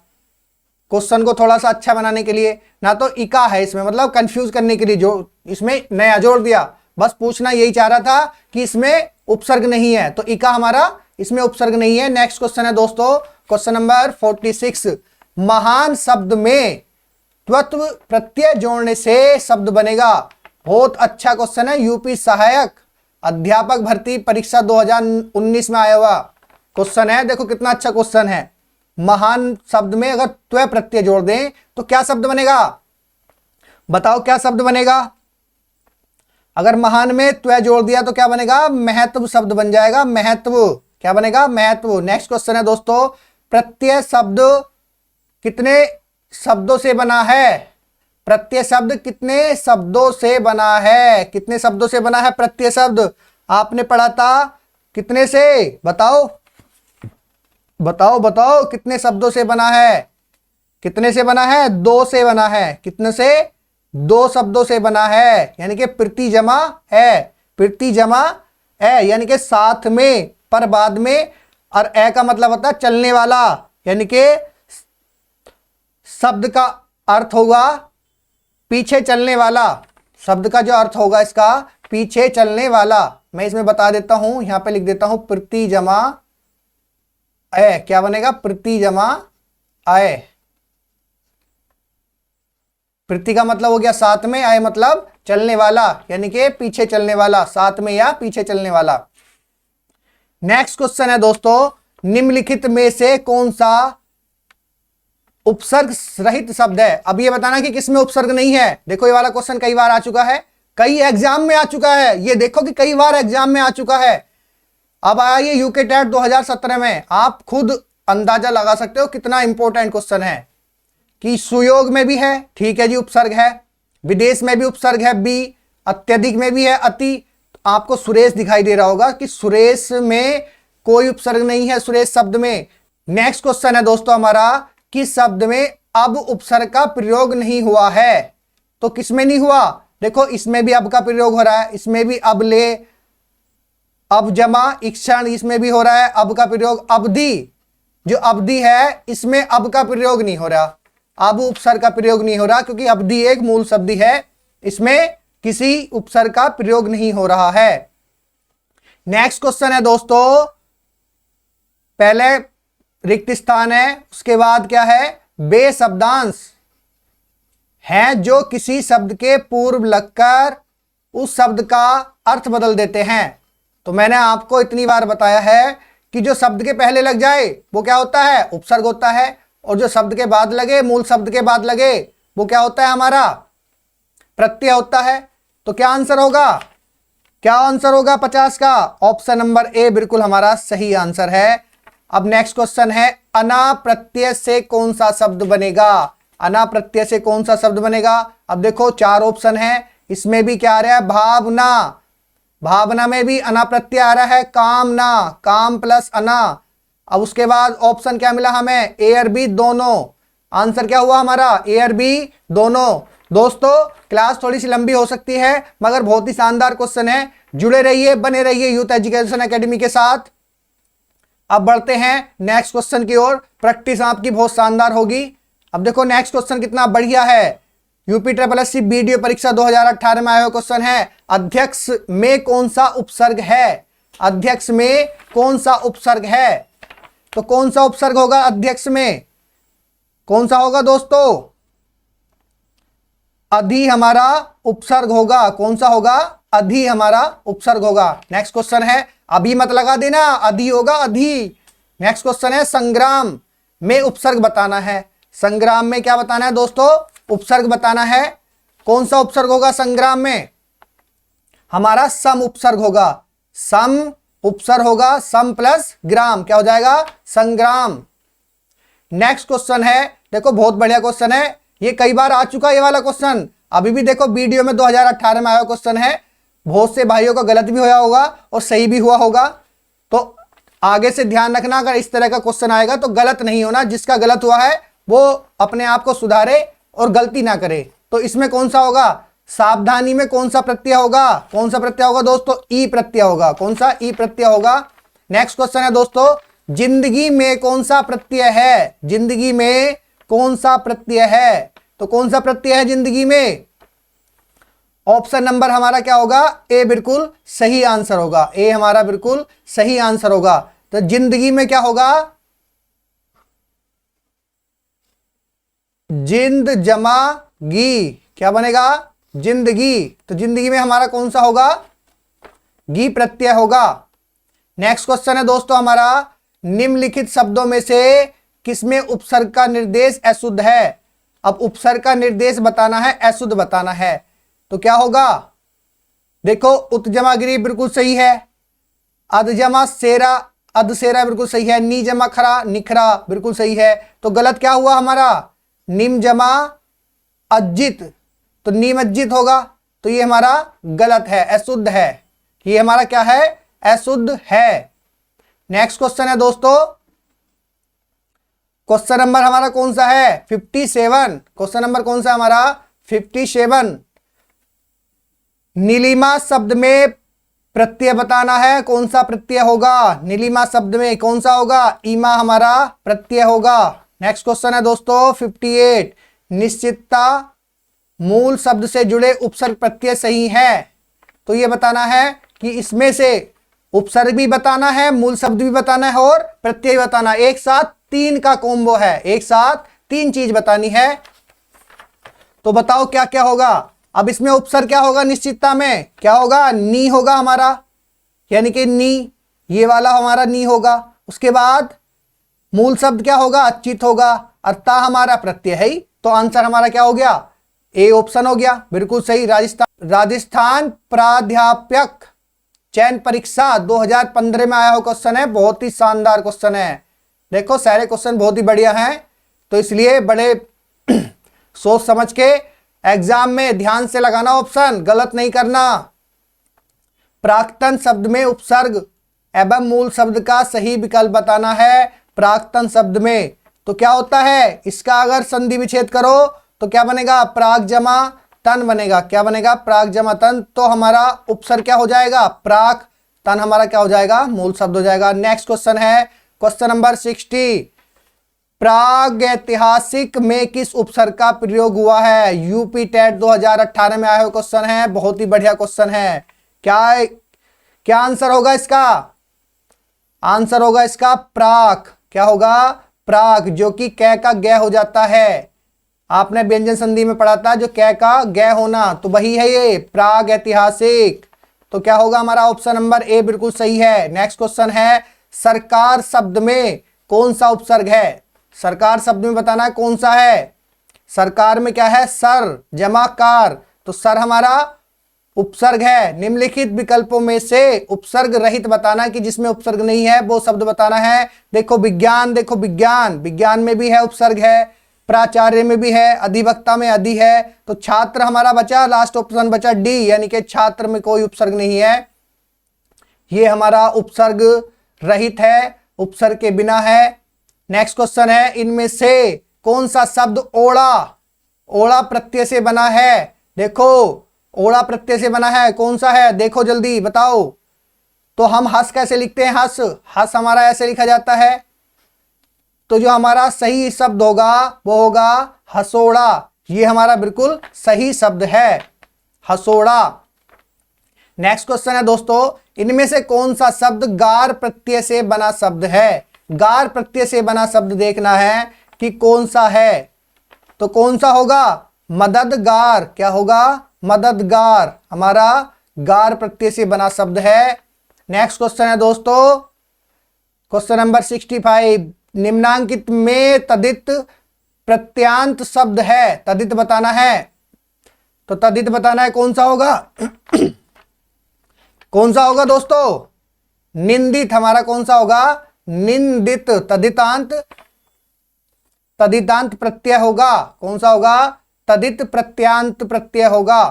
क्वेश्चन को थोड़ा सा अच्छा बनाने के लिए, ना तो इका है इसमें, मतलब कंफ्यूज करने के लिए जो इसमें नया जोड़ दिया। बस पूछना यही चाह रहा था कि इसमें उपसर्ग नहीं है, तो इका हमारा इसमें उपसर्ग नहीं है। नेक्स्ट क्वेश्चन है दोस्तों क्वेश्चन नंबर 46, महान शब्द में त्वत्व प्रत्यय जोड़ने से शब्द बनेगा। बहुत अच्छा क्वेश्चन है, यूपी सहायक अध्यापक भर्ती परीक्षा 2019 में आया हुआ क्वेश्चन है। देखो कितना अच्छा क्वेश्चन है, महान शब्द में अगर त्व प्रत्यय जोड़ दें तो क्या शब्द बनेगा, बताओ क्या शब्द बनेगा। अगर महान में त्व जोड़ दिया तो क्या बनेगा, महत्व शब्द बन जाएगा, महत्व, क्या बनेगा, महत्व। नेक्स्ट क्वेश्चन है दोस्तों, प्रत्यय शब्द कितने शब्दों से बना है, प्रत्यय शब्द कितने शब्दों से बना है, कितने शब्दों से बना है प्रत्यय शब्द, आपने पढ़ा था कितने से, बताओ बताओ बताओ कितने शब्दों से बना है, कितने से बना है, दो से बना है, कितने से, दो शब्दों से बना है, यानी कि प्रति जमा है, प्रति जमा है, यानी कि साथ में पर बाद में, और ए का मतलब होता है चलने वाला, यानी कि शब्द का अर्थ होगा पीछे चलने वाला, शब्द का जो अर्थ होगा इसका पीछे चलने वाला। मैं इसमें बता देता हूं, यहां पे लिख देता हूं प्रति जमा ए, क्या बनेगा, प्रति जमा आए, प्रति का मतलब हो गया साथ में, आए मतलब चलने वाला, यानी कि पीछे चलने वाला, साथ में या पीछे चलने वाला। नेक्स्ट क्वेश्चन है दोस्तों, निम्नलिखित में से कौन सा उपसर्ग रहित शब्द है। अब ये बताना कि किसमें उपसर्ग नहीं है। देखो ये वाला क्वेश्चन कई बार आ चुका है, कई एग्जाम में आ चुका है, ये देखो कि कई बार एग्जाम में आ चुका है। अब आया ये यूके टेट 2017 में, आप खुद अंदाजा लगा सकते हो कितना इंपॉर्टेंट क्वेश्चन है। कि सुयोग में भी है, ठीक है जी, उपसर्ग है। विदेश में भी उपसर्ग है, बी। अत्यधिक में भी है, अति। आपको सुरेश दिखाई दे रहा होगा कि सुरेश में कोई उपसर्ग नहीं है, सुरेश शब्द में। नेक्स्ट क्वेश्चन है दोस्तों हमारा, किस शब्द में अब उपसर्ग का प्रयोग नहीं हुआ है? तो किसमें नहीं हुआ? देखो इसमें भी अब का प्रयोग हो रहा है, इसमें भी अब ले, अब जमा, इक्षण, इसमें भी हो रहा है अब का प्रयोग। अवधि, जो अवधि है इसमें अब का प्रयोग नहीं हो रहा, अब उपसर्ग का प्रयोग नहीं हो रहा, क्योंकि अवधि एक मूल शब्द है, इसमें किसी उपसर्ग का प्रयोग नहीं हो रहा है। नेक्स्ट क्वेश्चन है दोस्तों, पहले रिक्त स्थान है, उसके बाद क्या है? बे शब्दांश हैं जो किसी शब्द के पूर्व लगकर उस शब्द का अर्थ बदल देते हैं। तो मैंने आपको इतनी बार बताया है कि जो शब्द के पहले लग जाए वो क्या होता है? उपसर्ग होता है, और जो शब्द के बाद लगे, मूल शब्द के बाद लगे, वो क्या होता है? हमारा प्रत्यय होता है। तो क्या आंसर होगा? क्या आंसर होगा 50 का? ऑप्शन नंबर ए बिल्कुल हमारा सही आंसर है। अब नेक्स्ट क्वेश्चन है, अना प्रत्यय से कौन सा शब्द बनेगा? अना प्रत्यय से कौन सा शब्द बनेगा? अब देखो 4 ऑप्शन है, इसमें भी क्या आ रहा है? भावना। भावना में भी अना प्रत्यय आ रहा है। कामना, काम प्लस अना। अब उसके बाद ऑप्शन क्या मिला हमें? ए और बी दोनों। आंसर क्या हुआ हमारा? ए और बी दोनों। दोस्तों क्लास थोड़ी सी लंबी हो सकती है, मगर बहुत ही शानदार क्वेश्चन है। जुड़े रहिए, बने रहिए यूथ एजुकेशन एकेडमी के साथ। अब बढ़ते हैं नेक्स्ट क्वेश्चन की ओर। प्रैक्टिस आपकी बहुत शानदार होगी। अब देखो नेक्स्ट क्वेश्चन कितना बढ़िया है। UP triple S C BDO परीक्षा 2018 में आया हुआ क्वेश्चन है, अध्यक्ष में कौन सा उपसर्ग है? अध्यक्ष में कौन सा उपसर्ग है? तो कौन सा उपसर्ग होगा अध्यक्ष में? कौन सा होगा दोस्तों? अधि हमारा उपसर्ग होगा। कौन सा होगा? अधि हमारा उपसर्ग होगा। नेक्स्ट क्वेश्चन है, अभी मत लगा देना, अधि होगा अधि। नेक्स्ट क्वेश्चन है, संग्राम में उपसर्ग बताना है। संग्राम में क्या बताना है दोस्तों? उपसर्ग बताना है। कौन सा उपसर्ग होगा संग्राम में? हमारा सम उपसर्ग होगा। सम उपसर्ग होगा, सम प्लस ग्राम क्या हो जाएगा? संग्राम। नेक्स्ट क्वेश्चन है, देखो बहुत बढ़िया क्वेश्चन है, ये कई बार आ चुका है ये वाला क्वेश्चन। अभी भी देखो वीडियो में 2018 में आया क्वेश्चन है। बहुत से भाइयों का गलत भी होया होगा और सही भी हुआ होगा, तो आगे से ध्यान रखना, अगर इस तरह का क्वेश्चन आएगा तो गलत नहीं होना। जिसका गलत हुआ है वो अपने आप को सुधारे और गलती ना करे। तो इसमें कौन सा होगा? सावधानी में कौन सा प्रत्यय होगा? कौन सा प्रत्यय होगा दोस्तों? ई प्रत्यय होगा। कौन सा? ई प्रत्यय होगा। नेक्स्ट क्वेश्चन है दोस्तों, जिंदगी में कौन सा प्रत्यय है? जिंदगी में कौन सा प्रत्यय है? तो कौन सा प्रत्यय है जिंदगी में? ऑप्शन नंबर हमारा क्या होगा? ए बिल्कुल सही आंसर होगा। ए हमारा बिल्कुल सही आंसर होगा। तो जिंदगी में क्या होगा? जिंद जमा गी, क्या बनेगा? जिंदगी। तो जिंदगी में हमारा कौन सा होगा? गी प्रत्यय होगा। नेक्स्ट क्वेश्चन है दोस्तों हमारा, निम्नलिखित शब्दों में से किसमें उपसर्ग का निर्देश अशुद्ध है? अब उपसर्ग का निर्देश बताना है, अशुद्ध बताना है, तो क्या होगा? देखो उत्जमा गिरी बिल्कुल सही है, अधजमा सेरा, अधसेरा बिल्कुल सही है, नी जमा खरा, निखरा बिल्कुल सही है। तो गलत क्या हुआ हमारा? निम जमा अज्जित, तो निमज्जित होगा। तो ये हमारा गलत है, अशुद्ध है। ये हमारा क्या है? अशुद्ध है। नेक्स्ट क्वेश्चन है दोस्तों, क्वेश्चन नंबर हमारा कौन सा है? 57। क्वेश्चन नंबर कौन सा हमारा? 57। नीलिमा शब्द में प्रत्यय बताना है। कौन सा प्रत्यय होगा? नीलिमा शब्द में कौन सा होगा? ईमा हमारा प्रत्यय होगा। नेक्स्ट क्वेश्चन है दोस्तों 58, निश्चितता मूल शब्द से जुड़े उपसर्ग प्रत्यय सही है। तो ये बताना है कि इसमें से उपसर्ग भी बताना है, मूल शब्द भी बताना है और प्रत्यय भी बताना है। एक साथ 3 का कॉम्बो है, एक साथ 3 चीज बतानी है। तो बताओ क्या क्या होगा? अब इसमें उपसर्ग क्या होगा? निश्चितता में क्या होगा? नी होगा हमारा, यानी कि नी, ये वाला हमारा नी होगा। उसके बाद मूल शब्द क्या होगा? अच्युत होगा, अर्थात हमारा प्रत्यय है ही। तो आंसर हमारा क्या हो गया? ए ऑप्शन हो गया, बिल्कुल सही। राजस्थान प्राध्यापक चयन परीक्षा 2015 में आया हुआ क्वेश्चन है, बहुत ही शानदार क्वेश्चन है। देखो सारे क्वेश्चन बहुत ही बढ़िया हैं, तो इसलिए बड़े सोच समझ के एग्जाम में ध्यान से लगाना, ऑप्शन गलत नहीं करना। प्राक्तन शब्द में उपसर्ग एवं मूल शब्द का सही विकल्प बताना है। प्राक्तन शब्द में तो क्या होता है, इसका अगर संधि विच्छेद करो तो क्या बनेगा, प्राक जमा तन बनेगा। क्या बनेगा, प्राक जमा तन। तो हमारा उपसर्ग क्या हो जाएगा, प्राक, तन हमारा क्या हो जाएगा, मूल शब्द हो जाएगा। नेक्स्ट क्वेश्चन है क्वेश्चन नंबर 60। प्रागैतिहासिक में किस उपसर्ग का प्रयोग हुआ है। यूपी टेट 2018 में आया हुआ क्वेश्चन है, बहुत ही बढ़िया क्वेश्चन है। क्या आंसर होगा इसका, आंसर होगा इसका प्राक। क्या होगा, प्राक, जो कि कै का गे हो जाता है। आपने व्यंजन संधि में पढ़ा था जो कै का गे होना, तो वही है ये प्राग ऐतिहासिक। तो क्या होगा हमारा ऑप्शन नंबर ए बिल्कुल सही है। नेक्स्ट क्वेश्चन है सरकार शब्द में कौन सा उपसर्ग है। सरकार शब्द में बताना है कौन सा है। सरकार में क्या है, सर जमा कार, तो सर हमारा उपसर्ग है। निम्नलिखित विकल्पों में से उपसर्ग रहित बताना कि जिसमें उपसर्ग नहीं है वो शब्द बताना है। देखो विज्ञान, देखो विज्ञान, विज्ञान में भी है उपसर्ग है, प्राचार्य में भी है, अधिवक्ता में अधि है। तो छात्र हमारा बचा, लास्ट ऑप्शन बचा डी, यानी कि छात्र में कोई उपसर्ग नहीं है, ये हमारा उपसर्ग रहित है, उपसर्ग के बिना है। नेक्स्ट क्वेश्चन है इनमें से कौन सा शब्द ओड़ा, ओड़ा प्रत्यय से बना है। देखो ओड़ा प्रत्यय से बना है, कौन सा है, देखो जल्दी बताओ। तो हम हंस कैसे लिखते हैं, हंस, हंस हमारा ऐसे लिखा जाता है। तो जो हमारा सही शब्द होगा वो होगा हसोड़ा, ये हमारा बिल्कुल सही शब्द है, हसोड़ा। नेक्स्ट क्वेश्चन है दोस्तों, इनमें से कौन सा शब्द गार प्रत्यय से बना शब्द है। गार प्रत्यय से बना शब्द देखना है कि कौन सा है। तो कौन सा होगा, मददगार। क्या होगा, मददगार, हमारा गार प्रत्यय से बना शब्द है। नेक्स्ट क्वेश्चन है दोस्तों क्वेश्चन नंबर 65। निम्नांकित में तदित प्रत्यांत शब्द है, तदित बताना है। तो तदित बताना है कौन सा होगा कौन सा होगा दोस्तों, निंदित, हमारा कौन सा होगा, निंदित। तदितांत, तदितांत प्रत्यय होगा, कौन सा होगा, तदित प्रत्यांत प्रत्यय होगा।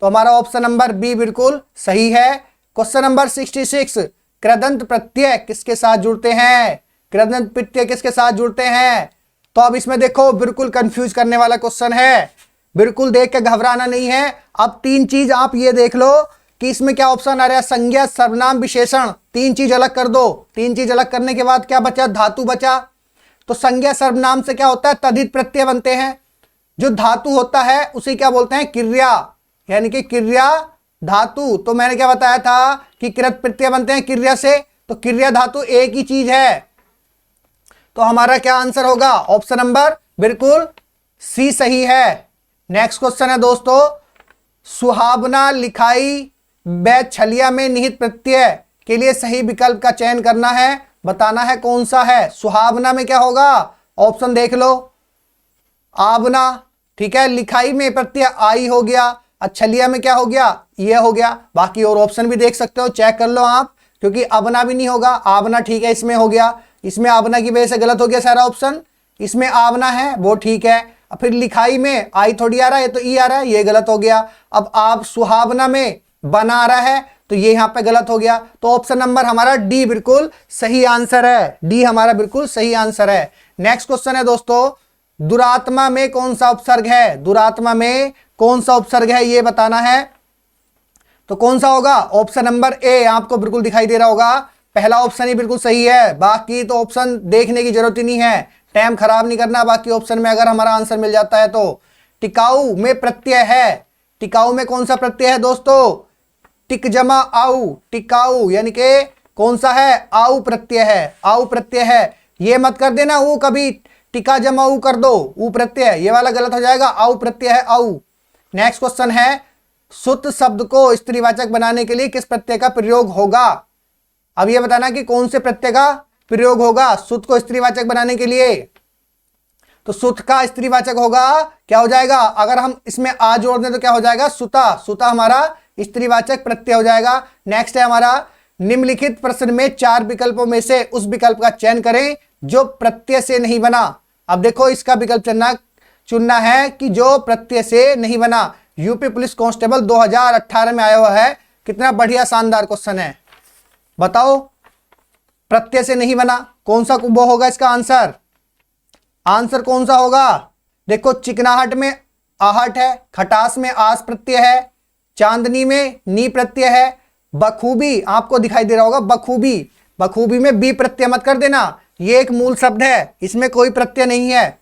तो हमारा ऑप्शन नंबर बी बिल्कुल सही है। Question number 66। कृदंत प्रत्यय किसके साथ जुड़ते हैं। कृदंत प्रत्यय किसके साथ जुड़ते हैं। तो अब इसमें देखो बिल्कुल कंफ्यूज करने वाला क्वेश्चन है, बिल्कुल देख के घबराना नहीं है। अब तीन चीज आप ये देख लो कि इसमें क्या ऑप्शन आ रहा है, संज्ञा सर्वनाम विशेषण, तीन चीज अलग कर दो। तीन चीज अलग करने के बाद क्या बचा, धातु बचा। तो संज्ञा सर्वनाम से क्या होता है, तदित प्रत्यय बनते हैं। जो धातु होता है उसे क्या बोलते हैं, क्रिया, यानी कि क्रिया धातु। तो मैंने क्या बताया था कि कृत प्रत्यय बनते हैं क्रिया से, तो क्रिया धातु एक ही चीज है। तो हमारा क्या आंसर होगा, ऑप्शन नंबर बिल्कुल सी सही है। नेक्स्ट क्वेश्चन है दोस्तों, सुहावना, लिखाई व छलिया में निहित प्रत्यय के लिए सही विकल्प का चयन करना है, बताना है कौन सा है। सुहावना में क्या होगा, ऑप्शन देख लो, आवना, ठीक है। लिखाई में प्रत्यय आई हो गया, छलिया में क्या हो गया, ये हो गया। बाकी और ऑप्शन भी देख सकते हो, चेक कर लो आप, क्योंकि अबना भी नहीं होगा, आवना ठीक है, इसमें हो गया। इसमें आवना की वजह से गलत हो गया सारा ऑप्शन, इसमें आवना है वो ठीक है। अब फिर लिखाई में आई थोड़ी आ रहा है, ये तो ई आ रहा है, ये गलत हो गया। अब आप सुहावना में बना आ रहा है, तो ये यहां पे गलत हो गया। तो ऑप्शन नंबर हमारा डी बिल्कुल सही आंसर है, डी हमारा बिल्कुल सही आंसर है। नेक्स्ट क्वेश्चन है दोस्तों, दुरात्मा में कौन सा उपसर्ग है। दुरात्मा में कौन सा उपसर्ग है ये बताना है। तो कौन सा होगा, ऑप्शन नंबर ए आपको बिल्कुल दिखाई दे रहा होगा, पहला ऑप्शन ही बिल्कुल सही है। बाकी तो ऑप्शन देखने की जरूरत ही नहीं है, टाइम खराब नहीं करना। बाकी ऑप्शन में अगर हमारा आंसर मिल जाता है तो टिकाऊ में प्रत्यय है। टिकाऊ में कौन सा प्रत्यय है दोस्तों, टिक जमा आऊ, टिकाऊ, यानी कि कौन सा है, आऊ प्रत्यय है, आऊ प्रत्यय है। ये मत कर देना वो कभी टिका जमा ऊ कर दो, ऊ प्रत्यय, ये वाला गलत हो जाएगा, आऊ प्रत्यय है, आऊ। नेक्स्ट क्वेश्चन है, सुत शब्द को स्त्रीवाचक बनाने के लिए किस प्रत्यय का प्रयोग होगा। अब ये बताना कि कौन से प्रत्यय का प्रयोग होगा सुत को स्त्रीवाचक बनाने के लिए। तो सुत का स्त्रीवाचक होगा, क्या हो जाएगा, अगर हम इसमें आ जोड़ दें तो क्या हो जाएगा, सुता। सुता हमारा स्त्रीवाचक प्रत्यय हो जाएगा। नेक्स्ट है हमारा, निम्नलिखित प्रश्न में चार विकल्पों में से उस विकल्प का चयन करें जो प्रत्यय से नहीं बना। अब देखो इसका विकल्प चुनना, चुनना है कि जो प्रत्यय से नहीं बना। यूपी पुलिस कांस्टेबल 2018 में आया हुआ है। कितना बढ़िया शानदार क्वेश्चन है। बताओ प्रत्यय से नहीं बना कौन सा वो होगा इसका आंसर। आंसर कौन सा होगा? देखो चिकनाहट में आहट है, खटास में आस प्रत्यय है, चांदनी में नी प्रत्यय है, बखूबी आपको दिखाई दे रहा होगा बखूबी, बखूबी में बी प्रत्यय मत कर देना। ये एक मूल शब्द है, इसमें कोई प्रत्यय नहीं है,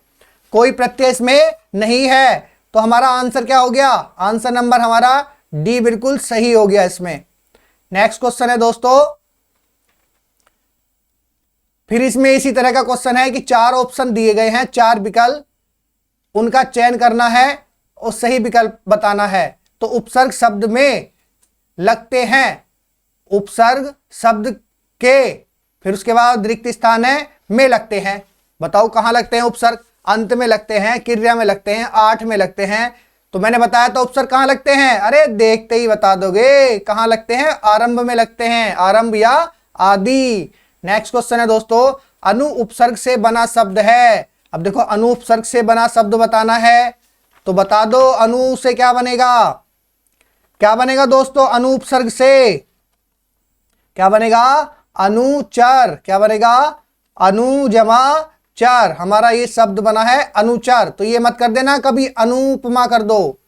कोई प्रत्यय इसमें नहीं है। तो हमारा आंसर क्या हो गया? आंसर नंबर हमारा डी बिल्कुल सही हो गया इसमें। नेक्स्ट क्वेश्चन है दोस्तों, फिर इसमें इसी तरह का क्वेश्चन है कि 4 ऑप्शन दिए गए हैं, 4 विकल्प, उनका चयन करना है और सही विकल्प बताना है। तो उपसर्ग शब्द में लगते हैं, उपसर्ग शब्द के, फिर उसके बाद रिक्त स्थान है में लगते हैं। बताओ कहां लगते हैं उपसर्ग? अंत में लगते हैं, क्रिया में लगते हैं, आठ में लगते हैं। तो मैंने बताया तो उपसर्ग कहां लगते हैं? अरे देखते ही बता दोगे कहां लगते हैं। आरंभ में लगते हैं, आरंभ या आदि। नेक्स्ट क्वेश्चन है दोस्तों, अनु उपसर्ग से बना शब्द है। अब देखो अनु उपसर्ग से बना शब्द बताना है, तो बता दो अनु से क्या बनेगा? क्या बनेगा दोस्तों? अनु उपसर्ग से क्या बनेगा? अनुचर। क्या बनेगा? अनु जमा चर। हमारा ये शब्द बना है अनुचर। तो ये मत कर देना कभी अनुपमा कर दो।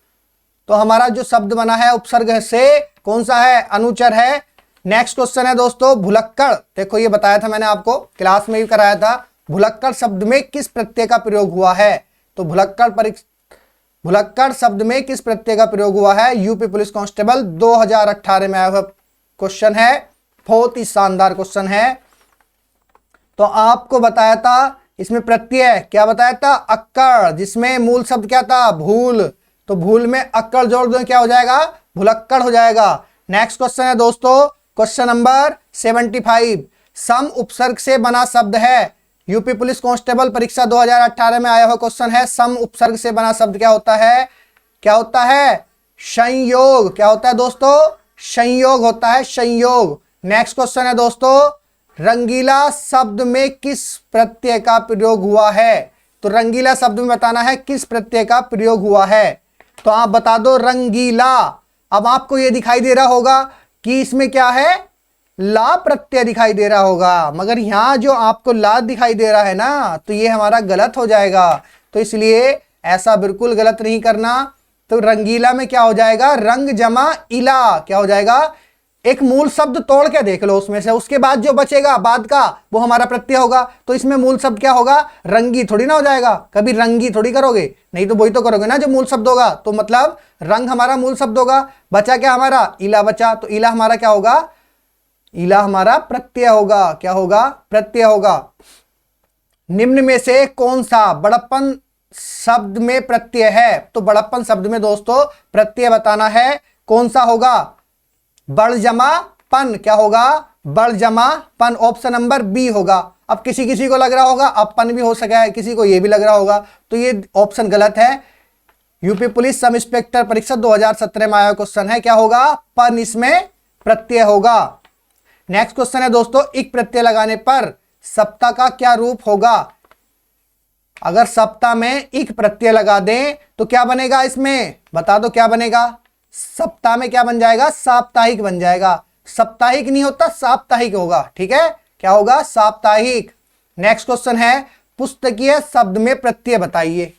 तो हमारा जो शब्द बना है उपसर्ग से कौन सा है? अनुचर है। नेक्स्ट क्वेश्चन है दोस्तों, भुलक्कड़। देखो ये बताया था मैंने आपको, क्लास में भी कराया था। भुलक्कड़ शब्द में किस प्रत्यय का प्रयोग हुआ है? तो भुलक्कड़ शब्द में किस प्रत्यय का प्रयोग हुआ है? यूपी पुलिस कांस्टेबल 2018 में आया हुआ क्वेश्चन है, बहुत ही शानदार क्वेश्चन है। तो आपको बताया था इसमें प्रत्यय क्या बताया था? अक्कड़, जिसमें मूल शब्द क्या था? भूल। तो भूल में अक्कड़ जोड़ दो, क्या हो जाएगा? भुलक्कड़ हो जाएगा। नेक्स्ट क्वेश्चन है दोस्तों, क्वेश्चन नंबर 75, सम उपसर्ग से बना शब्द है। यूपी पुलिस कांस्टेबल परीक्षा 2018 में आया हुआ क्वेश्चन है, सम उपसर्ग से बना शब्द क्या होता है? क्या होता है? संयोग। क्या होता है दोस्तों? संयोग होता है, संयोग। नेक्स्ट क्वेश्चन है दोस्तों, रंगीला शब्द में किस प्रत्यय का प्रयोग हुआ है? तो रंगीला शब्द में बताना है किस प्रत्यय का प्रयोग हुआ है। तो आप बता दो रंगीला। अब आपको यह दिखाई दे रहा होगा कि इसमें क्या है? ला प्रत्यय दिखाई दे रहा होगा, मगर यहां जो आपको ला दिखाई दे रहा है ना, तो ये हमारा गलत हो जाएगा। तो इसलिए ऐसा बिल्कुल गलत नहीं करना। तो रंगीला में क्या हो जाएगा? रंग जमा इला। क्या हो जाएगा? एक मूल शब्द तोड़ के देख लो उसमें से, उसके बाद जो बचेगा बाद का वो हमारा प्रत्यय होगा। तो इसमें मूल शब्द क्या होगा? रंगी थोड़ी ना हो जाएगा, कभी रंगी थोड़ी करोगे, नहीं तो वही तो करोगे ना जो मूल शब्द होगा। तो मतलब रंग हमारा मूल शब्द होगा, बचा क्या हमारा? इला बचा। तो इला हमारा क्या होगा? इला हमारा प्रत्यय होगा। क्या होगा? प्रत्यय होगा। निम्न में से कौन सा बड़प्पन शब्द में प्रत्यय है? तो बड़प्पन शब्द में दोस्तों प्रत्यय बताना है, कौन सा होगा? बड़ जमा पन। क्या होगा? बड़ जमा पन। ऑप्शन नंबर बी होगा। अब किसी किसी को लग रहा होगा अब पन भी हो सका है, किसी को ये भी लग रहा होगा, तो ये ऑप्शन गलत है। यूपी पुलिस सब इंस्पेक्टर परीक्षा 2017 में आया क्वेश्चन है, क्या होगा? पन इसमें प्रत्यय होगा। नेक्स्ट क्वेश्चन है दोस्तों, इक प्रत्यय लगाने पर सप्ताह का क्या रूप होगा? अगर सप्ताह में इक प्रत्यय लगा दें तो क्या बनेगा इसमें? बता दो क्या बनेगा? सप्ताह में क्या बन जाएगा? साप्ताहिक बन जाएगा। साप्ताहिक नहीं होता, साप्ताहिक होगा। ठीक है, क्या होगा? साप्ताहिक। नेक्स्ट क्वेश्चन है, पुस्तकीय शब्द में प्रत्यय बताइए।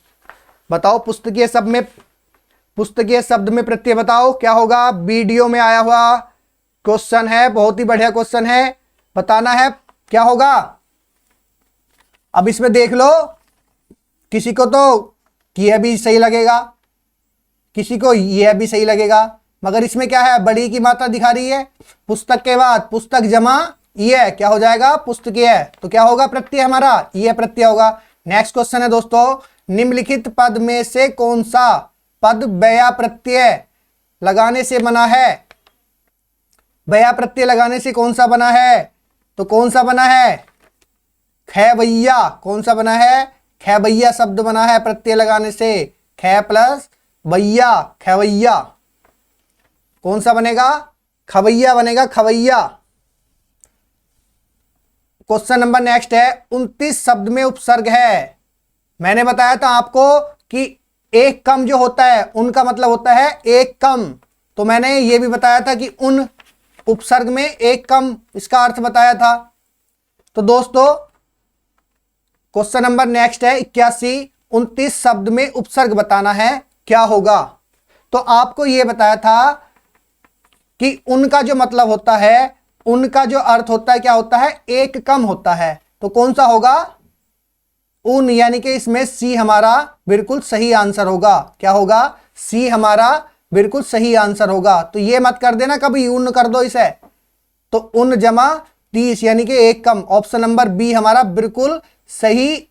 बताओ पुस्तकीय शब्द में प्रत्यय बताओ क्या होगा? वीडियो में आया हुआ क्वेश्चन है, बहुत ही बढ़िया क्वेश्चन है, बताना है क्या होगा। अब इसमें देख लो, किसी को तो यह भी सही लगेगा, किसी को यह भी सही लगेगा, मगर इसमें क्या है? बड़ी की मात्रा दिखा रही है। पुस्तक के बाद पुस्तक जमा यह क्या हो जाएगा? पुस्तकीय। तो क्या होगा प्रत्यय हमारा? यह प्रत्यय होगा। नेक्स्ट क्वेश्चन है दोस्तों, निम्नलिखित पद में से कौन सा पद व्या प्रत्यय लगाने से बना है? व्या प्रत्यय लगाने से कौन सा बना है? तो कौन सा बना है? खैवैया। कौन सा बना है? खैवैया शब्द बना है प्रत्यय लगाने से। खे प्लस वैया, खैवैया। कौन सा बनेगा? खवैया बनेगा, खवैया। क्वेश्चन नंबर नेक्स्ट है, 29 शब्द में उपसर्ग है। मैंने बताया था आपको कि एक कम जो होता है उनका मतलब होता है एक कम। तो मैंने ये भी बताया था कि उन उपसर्ग में एक कम, इसका अर्थ बताया था। तो दोस्तों क्वेश्चन नंबर नेक्स्ट है 81। 29 शब्द में उपसर्ग बताना है, क्या होगा? तो आपको यह बताया था कि उनका जो मतलब होता है, उनका जो अर्थ होता है क्या होता है? एक कम होता है। तो कौन सा होगा? उन, यानी कि इसमें सी हमारा बिल्कुल सही आंसर होगा। क्या होगा? सी हमारा बिल्कुल सही आंसर होगा। तो ये मत कर देना कभी उन कर दो इसे। तो उन जमा 30 यानी कि एक कम। ऑप्शन नंबर बी हमारा बिल्कुल सही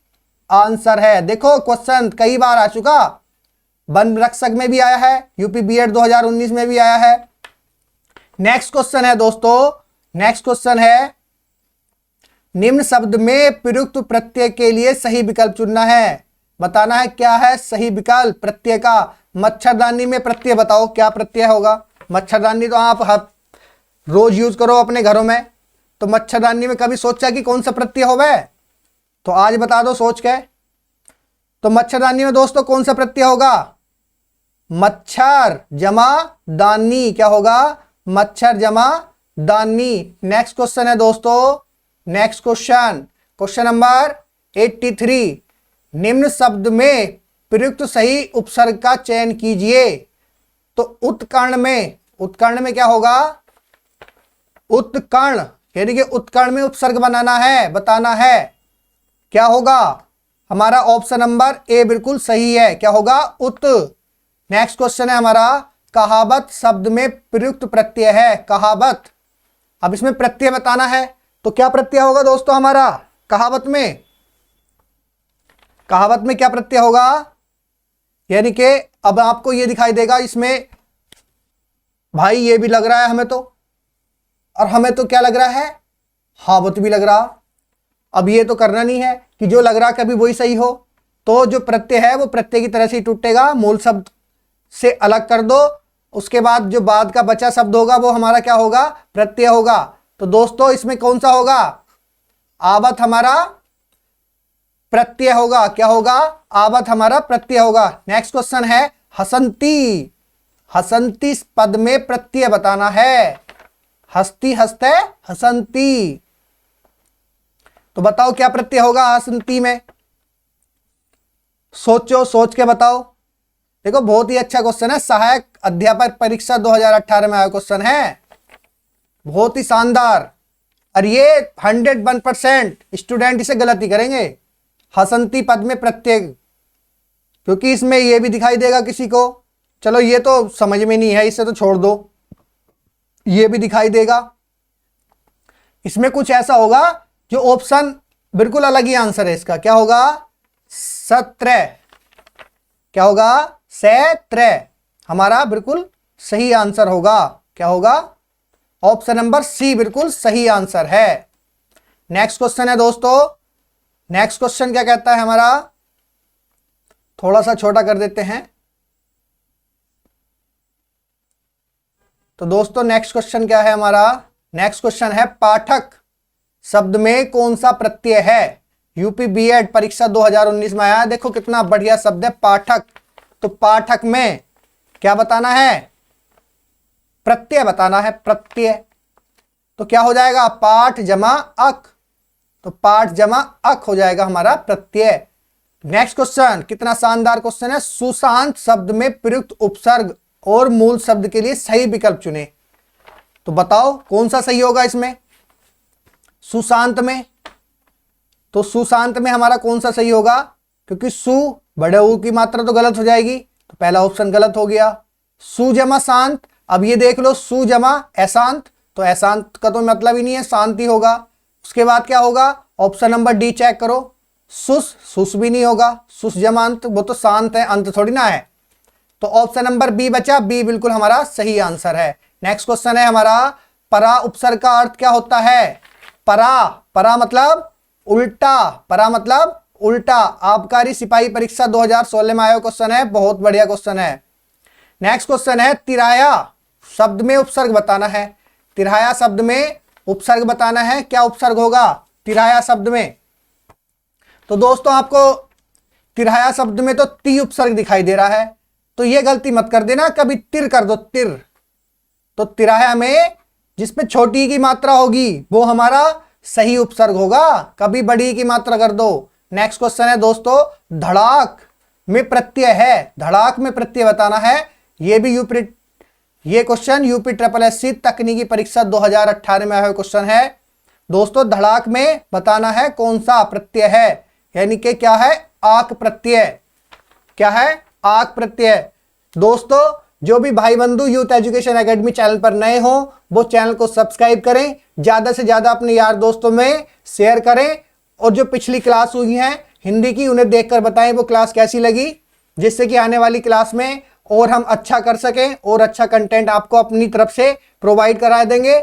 आंसर है। देखो क्वेश्चन कई बार आ चुका, वन रक्षक में भी आया है, यूपी बीएड 2019 में भी आया है। नेक्स्ट क्वेश्चन है दोस्तों, नेक्स्ट क्वेश्चन है निम्न शब्द में प्रयुक्त प्रत्यय के लिए सही विकल्प चुनना है। बताना है क्या है सही विकल्प प्रत्यय का। मच्छरदानी में प्रत्यय बताओ क्या प्रत्यय होगा। मच्छरदानी तो आप रोज यूज करो अपने घरों में, तो मच्छरदानी में कभी सोचा कि कौन सा प्रत्यय होगा? तो आज बता दो सोच के। तो मच्छरदानी में दोस्तों कौन सा प्रत्यय होगा? मच्छर जमा दानी। क्या होगा? मच्छर जमा दानी। नेक्स्ट क्वेश्चन है दोस्तों, नेक्स्ट क्वेश्चन, क्वेश्चन नंबर 83। निम्न शब्द में प्रयुक्त सही उपसर्ग का चयन कीजिए। तो उत्कर्ण में क्या होगा? उत्कर्ण, यानी कि उत्कर्ण में उपसर्ग बनाना है, बताना है क्या होगा? हमारा ऑप्शन नंबर ए बिल्कुल सही है। क्या होगा? उत। नेक्स्ट क्वेश्चन है हमारा कहावत शब्द में प्रयुक्त प्रत्यय है, कहावत। अब इसमें प्रत्यय बताना है, तो क्या प्रत्यय होगा दोस्तों हमारा कहावत में? कहावत में क्या प्रत्यय होगा? यानी कि अब आपको ये दिखाई देगा इसमें, भाई ये भी लग रहा है हमें तो, और हमें तो क्या लग रहा है? हावत भी लग रहा। अब ये तो करना नहीं है कि जो लग रहा कभी वही सही हो। तो जो प्रत्यय है वो प्रत्यय की तरह से टूटेगा, मूल शब्द से अलग कर दो। उसके बाद जो बाद का बचा शब्द होगा वो हमारा क्या होगा? प्रत्यय होगा। तो दोस्तों इसमें कौन सा होगा? आवत हमारा प्रत्यय होगा। क्या होगा? आवत हमारा प्रत्यय होगा। नेक्स्ट क्वेश्चन है हसंती। हसंती पद में प्रत्यय बताना है। हस्ती हस्ते हसंती। तो बताओ क्या प्रत्यय होगा हसंती में? सोचो, सोच के बताओ। देखो बहुत ही अच्छा क्वेश्चन है, सहायक अध्यापक परीक्षा 2018 में आया क्वेश्चन है, बहुत ही शानदार। और ये 101% स्टूडेंट इसे गलत ही करेंगे। हसंती पद में प्रत्यय, क्योंकि इसमें ये भी दिखाई देगा किसी को। चलो ये तो समझ में नहीं है, इसे तो छोड़ दो। ये भी दिखाई देगा। इसमें कुछ ऐसा होगा जो ऑप्शन बिल्कुल अलग ही आंसर है इसका। क्या होगा? सत्रह। क्या होगा? सत्रह हमारा बिल्कुल सही आंसर होगा। क्या होगा? ऑप्शन नंबर सी बिल्कुल सही आंसर है। नेक्स्ट क्वेश्चन है दोस्तों, नेक्स्ट क्वेश्चन क्या कहता है हमारा? थोड़ा सा छोटा कर देते हैं। तो दोस्तों नेक्स्ट क्वेश्चन क्या है हमारा? नेक्स्ट क्वेश्चन है पाठक शब्द में कौन सा प्रत्यय है? यूपी बीएड परीक्षा 2019 में आया। देखो कितना बढ़िया शब्द है पाठक। तो पाठक में क्या बताना है? प्रत्यय बताना है, प्रत्यय। तो क्या हो जाएगा? पाठ जमा अक। तो पाठ जमा अक हो जाएगा हमारा प्रत्यय। नेक्स्ट क्वेश्चन, कितना शानदार क्वेश्चन है। सुशांत शब्द में प्रयुक्त उपसर्ग और मूल शब्द के लिए सही विकल्प चुने। तो बताओ कौन सा सही होगा इसमें? सुशांत में, तो सुशांत में हमारा कौन सा सही होगा? क्योंकि सु बड़े ऊ की मात्रा तो गलत हो जाएगी, तो पहला ऑप्शन गलत हो गया। सु जमा शांत। अब ये देख लो सु जमा अशांत, तो अशांत का तो मतलब ही नहीं है, शांति होगा। उसके बाद क्या होगा? ऑप्शन नंबर डी चेक करो। सुस, सुस भी नहीं होगा। सुस जमा अंत, वो तो शांत है, अंत थोड़ी ना है। तो ऑप्शन नंबर बी बचा, बी बिल्कुल हमारा सही आंसर है। नेक्स्ट क्वेश्चन है हमारा परा उपसर्ग का अर्थ क्या होता है? परा, परा मतलब उल्टा, परा मतलब उल्टा। आबकारी सिपाही परीक्षा 2016 में आया क्वेश्चन है, बहुत बढ़िया क्वेश्चन है। नेक्स्ट क्वेश्चन है तिराया शब्द में उपसर्ग बताना है। तिराया शब्द में उपसर्ग बताना है, क्या उपसर्ग होगा तिराया शब्द में? तो दोस्तों आपको तिराया शब्द में तो ती उपसर्ग दिखाई दे रहा है, तो ये गलती मत कर देना, कभी तिर कर दो, तिर। तो तिराया में जिसमें छोटी की मात्रा होगी वो हमारा सही उपसर्ग होगा, कभी बड़ी की मात्रा कर दो। नेक्स्ट क्वेश्चन है दोस्तों, धड़ाक में प्रत्यय है, धड़ाक में प्रत्यय बताना है। ये भी ये क्वेश्चन यूपी ट्रिपल एससी तकनीकी परीक्षा 2018 में आया हुआ क्वेश्चन है दोस्तों। धड़ाक में बताना है कौन सा प्रत्यय है, यानी कि क्या है, आक प्रत्यय। क्या है, आक प्रत्यय। दोस्तों जो भी भाई बंधु यूथ एजुकेशन एकेडमी चैनल पर नए हो वो चैनल को सब्सक्राइब करें, ज्यादा से ज्यादा अपने यार दोस्तों में शेयर करें, और जो पिछली क्लास हुई है हिंदी की उन्हें देखकर बताएं वो क्लास कैसी लगी, जिससे कि आने वाली क्लास में और हम अच्छा कर सकें और अच्छा कंटेंट आपको अपनी तरफ से प्रोवाइड करा देंगे।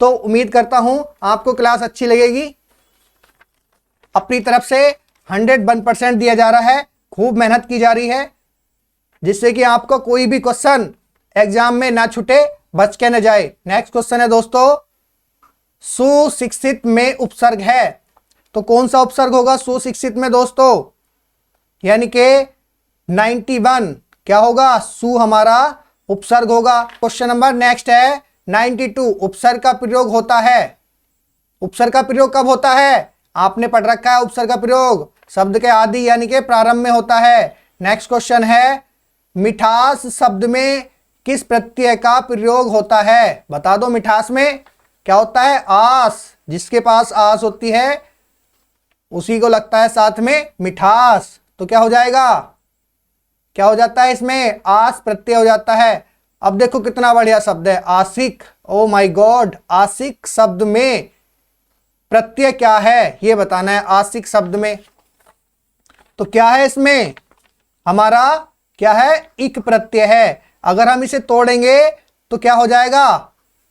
तो उम्मीद करता हूं आपको क्लास अच्छी लगेगी। अपनी तरफ से 101% दिया जा रहा है, खूब मेहनत की जा रही है, जिससे कि आपको कोई भी क्वेश्चन एग्जाम में ना छूटे, बच के न जाए। नेक्स्ट क्वेश्चन है दोस्तों, सुशिक्षित में उपसर्ग है, तो कौन सा उपसर्ग होगा सुशिक्षित में दोस्तों, यानी कि 91 क्या होगा, सु हमारा उपसर्ग होगा। क्वेश्चन नंबर नेक्स्ट है 92, उपसर्ग का प्रयोग होता है। उपसर्ग का प्रयोग कब होता है, आपने पढ़ रखा है, उपसर्ग का प्रयोग शब्द के आदि यानी कि प्रारंभ में होता है। नेक्स्ट क्वेश्चन है, मिठास शब्द में किस प्रत्यय का प्रयोग होता है, बता दो। मिठास में क्या होता है, आस, जिसके पास आस होती है उसी को लगता है साथ में मिठास, तो क्या हो जाएगा, क्या हो जाता है इसमें, आस प्रत्यय हो जाता है। अब देखो कितना बढ़िया शब्द है आशिक, ओ माय गॉड, आशिक शब्द में प्रत्यय क्या है ये बताना है। आशिक शब्द में तो क्या है, इसमें हमारा क्या है, इक प्रत्यय है। अगर हम इसे तोड़ेंगे तो क्या हो जाएगा,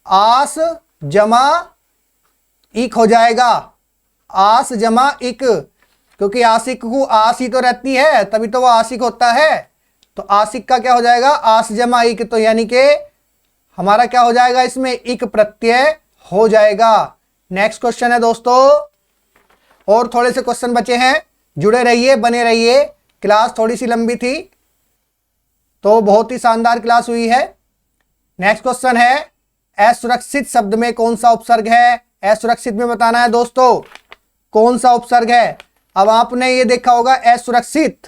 आस जमा इक हो जाएगा, आस जमा इक, क्योंकि आशिक को आस ही तो रहती है तभी तो वो आशिक होता है। तो आशिक का क्या हो जाएगा, आस जमा इक, तो यानी कि हमारा क्या हो जाएगा, इसमें इक प्रत्यय हो जाएगा। नेक्स्ट क्वेश्चन है दोस्तों, और थोड़े से क्वेश्चन बचे हैं, जुड़े रहिए, बने रहिए। क्लास थोड़ी सी लंबी थी तो बहुत ही शानदार क्लास हुई है। नेक्स्ट क्वेश्चन है, असुरक्षित शब्द में कौन सा उपसर्ग है, असुरक्षित में बताना है दोस्तों कौन सा उपसर्ग है। अब आपने ये देखा होगा असुरक्षित,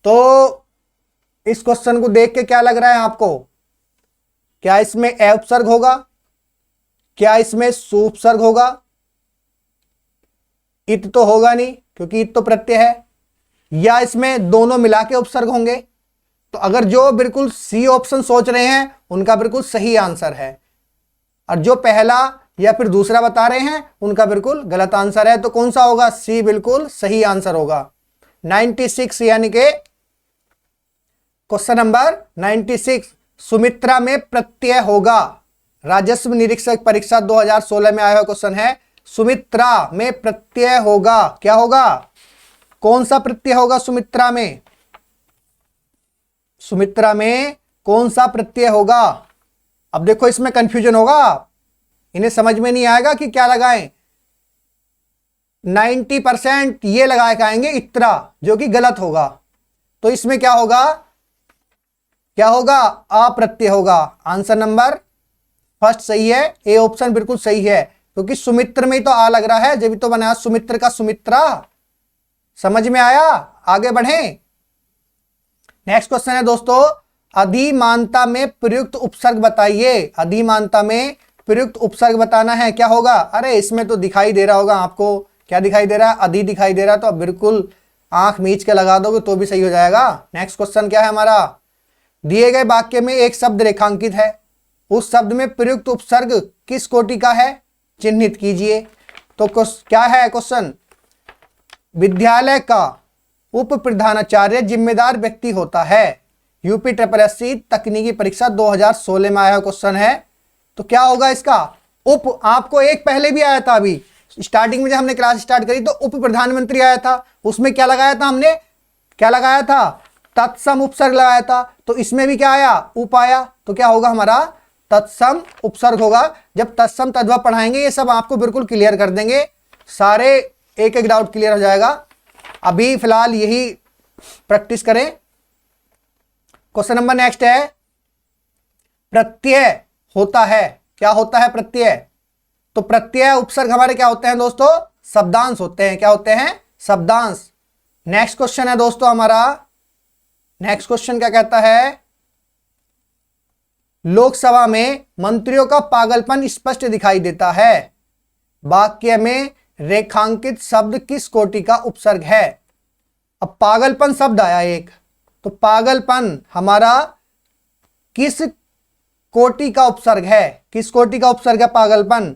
तो इस क्वेश्चन को देख के क्या लग रहा है आपको, क्या इसमें ए उपसर्ग होगा, क्या इसमें सु उपसर्ग होगा, इत तो होगा नहीं क्योंकि इत तो प्रत्यय है, या इसमें दोनों मिला के उपसर्ग होंगे। तो अगर जो बिल्कुल सी ऑप्शन सोच रहे हैं उनका बिल्कुल सही आंसर है, और जो पहला या फिर दूसरा बता रहे हैं उनका बिल्कुल गलत आंसर है। तो कौन सा होगा, सी बिल्कुल सही आंसर होगा। 96 यानी कि क्वेश्चन नंबर 96, सुमित्रा में प्रत्यय होगा। राजस्व निरीक्षक परीक्षा 2016 में आया हुआ क्वेश्चन है, सुमित्रा में प्रत्यय होगा, क्या होगा, कौन सा प्रत्यय होगा सुमित्रा में, सुमित्रा में कौन सा प्रत्यय होगा। अब देखो इसमें कंफ्यूजन होगा, इन्हें समझ में नहीं आएगा कि क्या लगाएं। 90% ये लगाए आएंगे इत्रा, जो कि गलत होगा। तो इसमें क्या होगा, क्या होगा, अप्रत्यय होगा। आंसर नंबर फर्स्ट सही है, ए ऑप्शन बिल्कुल सही है, क्योंकि सुमित्र में ही तो आ लग रहा है, जब तो बनाया सुमित्र का सुमित्रा। समझ में आया, आगे बढ़ें। नेक्स्ट क्वेश्चन है दोस्तों, अधिमानता में प्रयुक्त उपसर्ग बताइए। अधिमानता में प्रयुक्त उपसर्ग बताना है, क्या होगा। अरे इसमें तो दिखाई दे रहा होगा आपको, क्या दिखाई दे रहा है, अधि दिखाई दे रहा है, तो अब बिल्कुल आंख मीच के लगा दोगे तो भी सही हो जाएगा। नेक्स्ट क्वेश्चन क्या है हमारा, दिए गए वाक्य में एक शब्द रेखांकित है, उस शब्द में प्रयुक्त उपसर्ग किस कोटि का है, चिन्हित कीजिए। तो क्या है क्वेश्चन, विद्यालय का उप प्रधानाचार्य जिम्मेदार व्यक्ति होता है। यूपी ट्रिपल एससी तकनीकी परीक्षा 2016 में आया क्वेश्चन है। तो क्या होगा इसका, उप, आपको एक पहले भी आया था, अभी स्टार्टिंग में जब हमने क्लास स्टार्ट करी तो उप प्रधानमंत्री आया था, उसमें क्या लगाया था हमने, क्या लगाया था, तत्सम उपसर्ग लगाया था। तो इसमें भी क्या आया, उप आया, तो क्या होगा हमारा तत्सम उपसर्ग होगा। जब तत्सम तद्भव पढ़ाएंगे ये सब आपको बिल्कुल क्लियर कर देंगे, सारे एक एक डाउट क्लियर हो जाएगा। अभी फिलहाल यही प्रैक्टिस करें। क्वेश्चन नंबर नेक्स्ट है, प्रत्यय होता है, क्या होता है प्रत्यय? तो प्रत्यय उपसर्ग हमारे क्या होते हैं दोस्तों? शब्दांश होते हैं। क्या होते हैं? शब्दांश। नेक्स्ट क्वेश्चन है दोस्तों हमारा, नेक्स्ट क्वेश्चन क्या कहता है, लोकसभा में मंत्रियों का पागलपन स्पष्ट दिखाई देता है, वाक्य में रेखांकित शब्द किस कोटि का उपसर्ग है? अब पागलपन शब्द आया एक, तो पागलपन हमारा किस कोटि का उपसर्ग है? किस कोटि का उपसर्ग है पागलपन?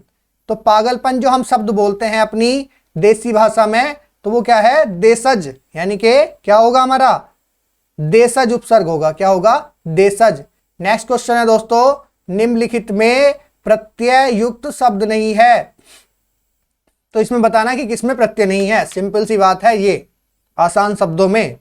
तो पागलपन जो हम शब्द बोलते हैं अपनी देसी भाषा में, तो वो क्या है? देशज, यानी कि क्या होगा हमारा? देशज उपसर्ग होगा। क्या होगा? देशज। नेक्स्ट क्वेश्चन है दोस्तों, निम्नलिखित में प्रत्यय युक्त शब्द नहीं है, तो इसमें बताना कि किसमें प्रत्यय नहीं है। सिंपल सी बात है ये, आसान शब्दों में।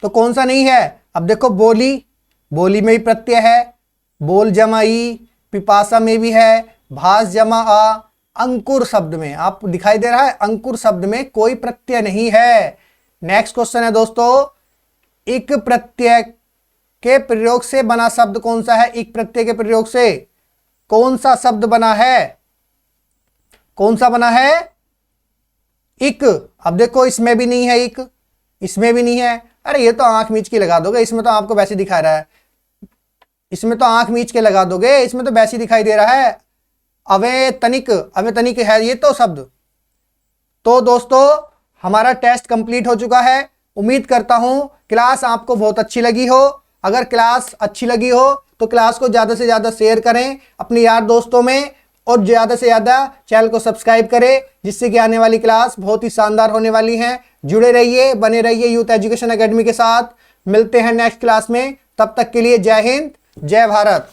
तो कौन सा नहीं है? अब देखो, बोली, बोली में भी प्रत्यय है, बोल जमा ई, पिपासा में भी है, भास जमा आ, अंकुर शब्द में, आप दिखाई दे रहा है, अंकुर शब्द में कोई प्रत्यय नहीं है। नेक्स्ट क्वेश्चन है दोस्तों, इक प्रत्यय के प्रयोग से बना शब्द कौन सा है? इक प्रत्यय के प्रयोग से कौन सा शब्द बना है? कौन सा बना है? इक। अब देखो, इसमें भी नहीं है इक, इसमें भी नहीं है। अरे ये तो आंख मीच के लगा दोगे, इसमें तो आपको वैसे दिखा रहा है, इसमें तो आंख मीच के लगा दोगे, इसमें तो वैसे दिखाई दे रहा है। अवेतनिक, अवेतनिक है ये तो शब्द। तो दोस्तों हमारा टेस्ट कंप्लीट हो चुका है। उम्मीद करता हूं क्लास आपको बहुत अच्छी लगी हो। अगर क्लास अच्छी लगी हो तो क्लास को ज़्यादा से ज़्यादा शेयर करें अपने यार दोस्तों में, और ज़्यादा से ज़्यादा चैनल को सब्सक्राइब करें, जिससे कि आने वाली क्लास बहुत ही शानदार होने वाली है। जुड़े रहिए, बने रहिए यूथ एजुकेशन एकेडमी के साथ। मिलते हैं नेक्स्ट क्लास में, तब तक के लिए जय हिंद, जय भारत।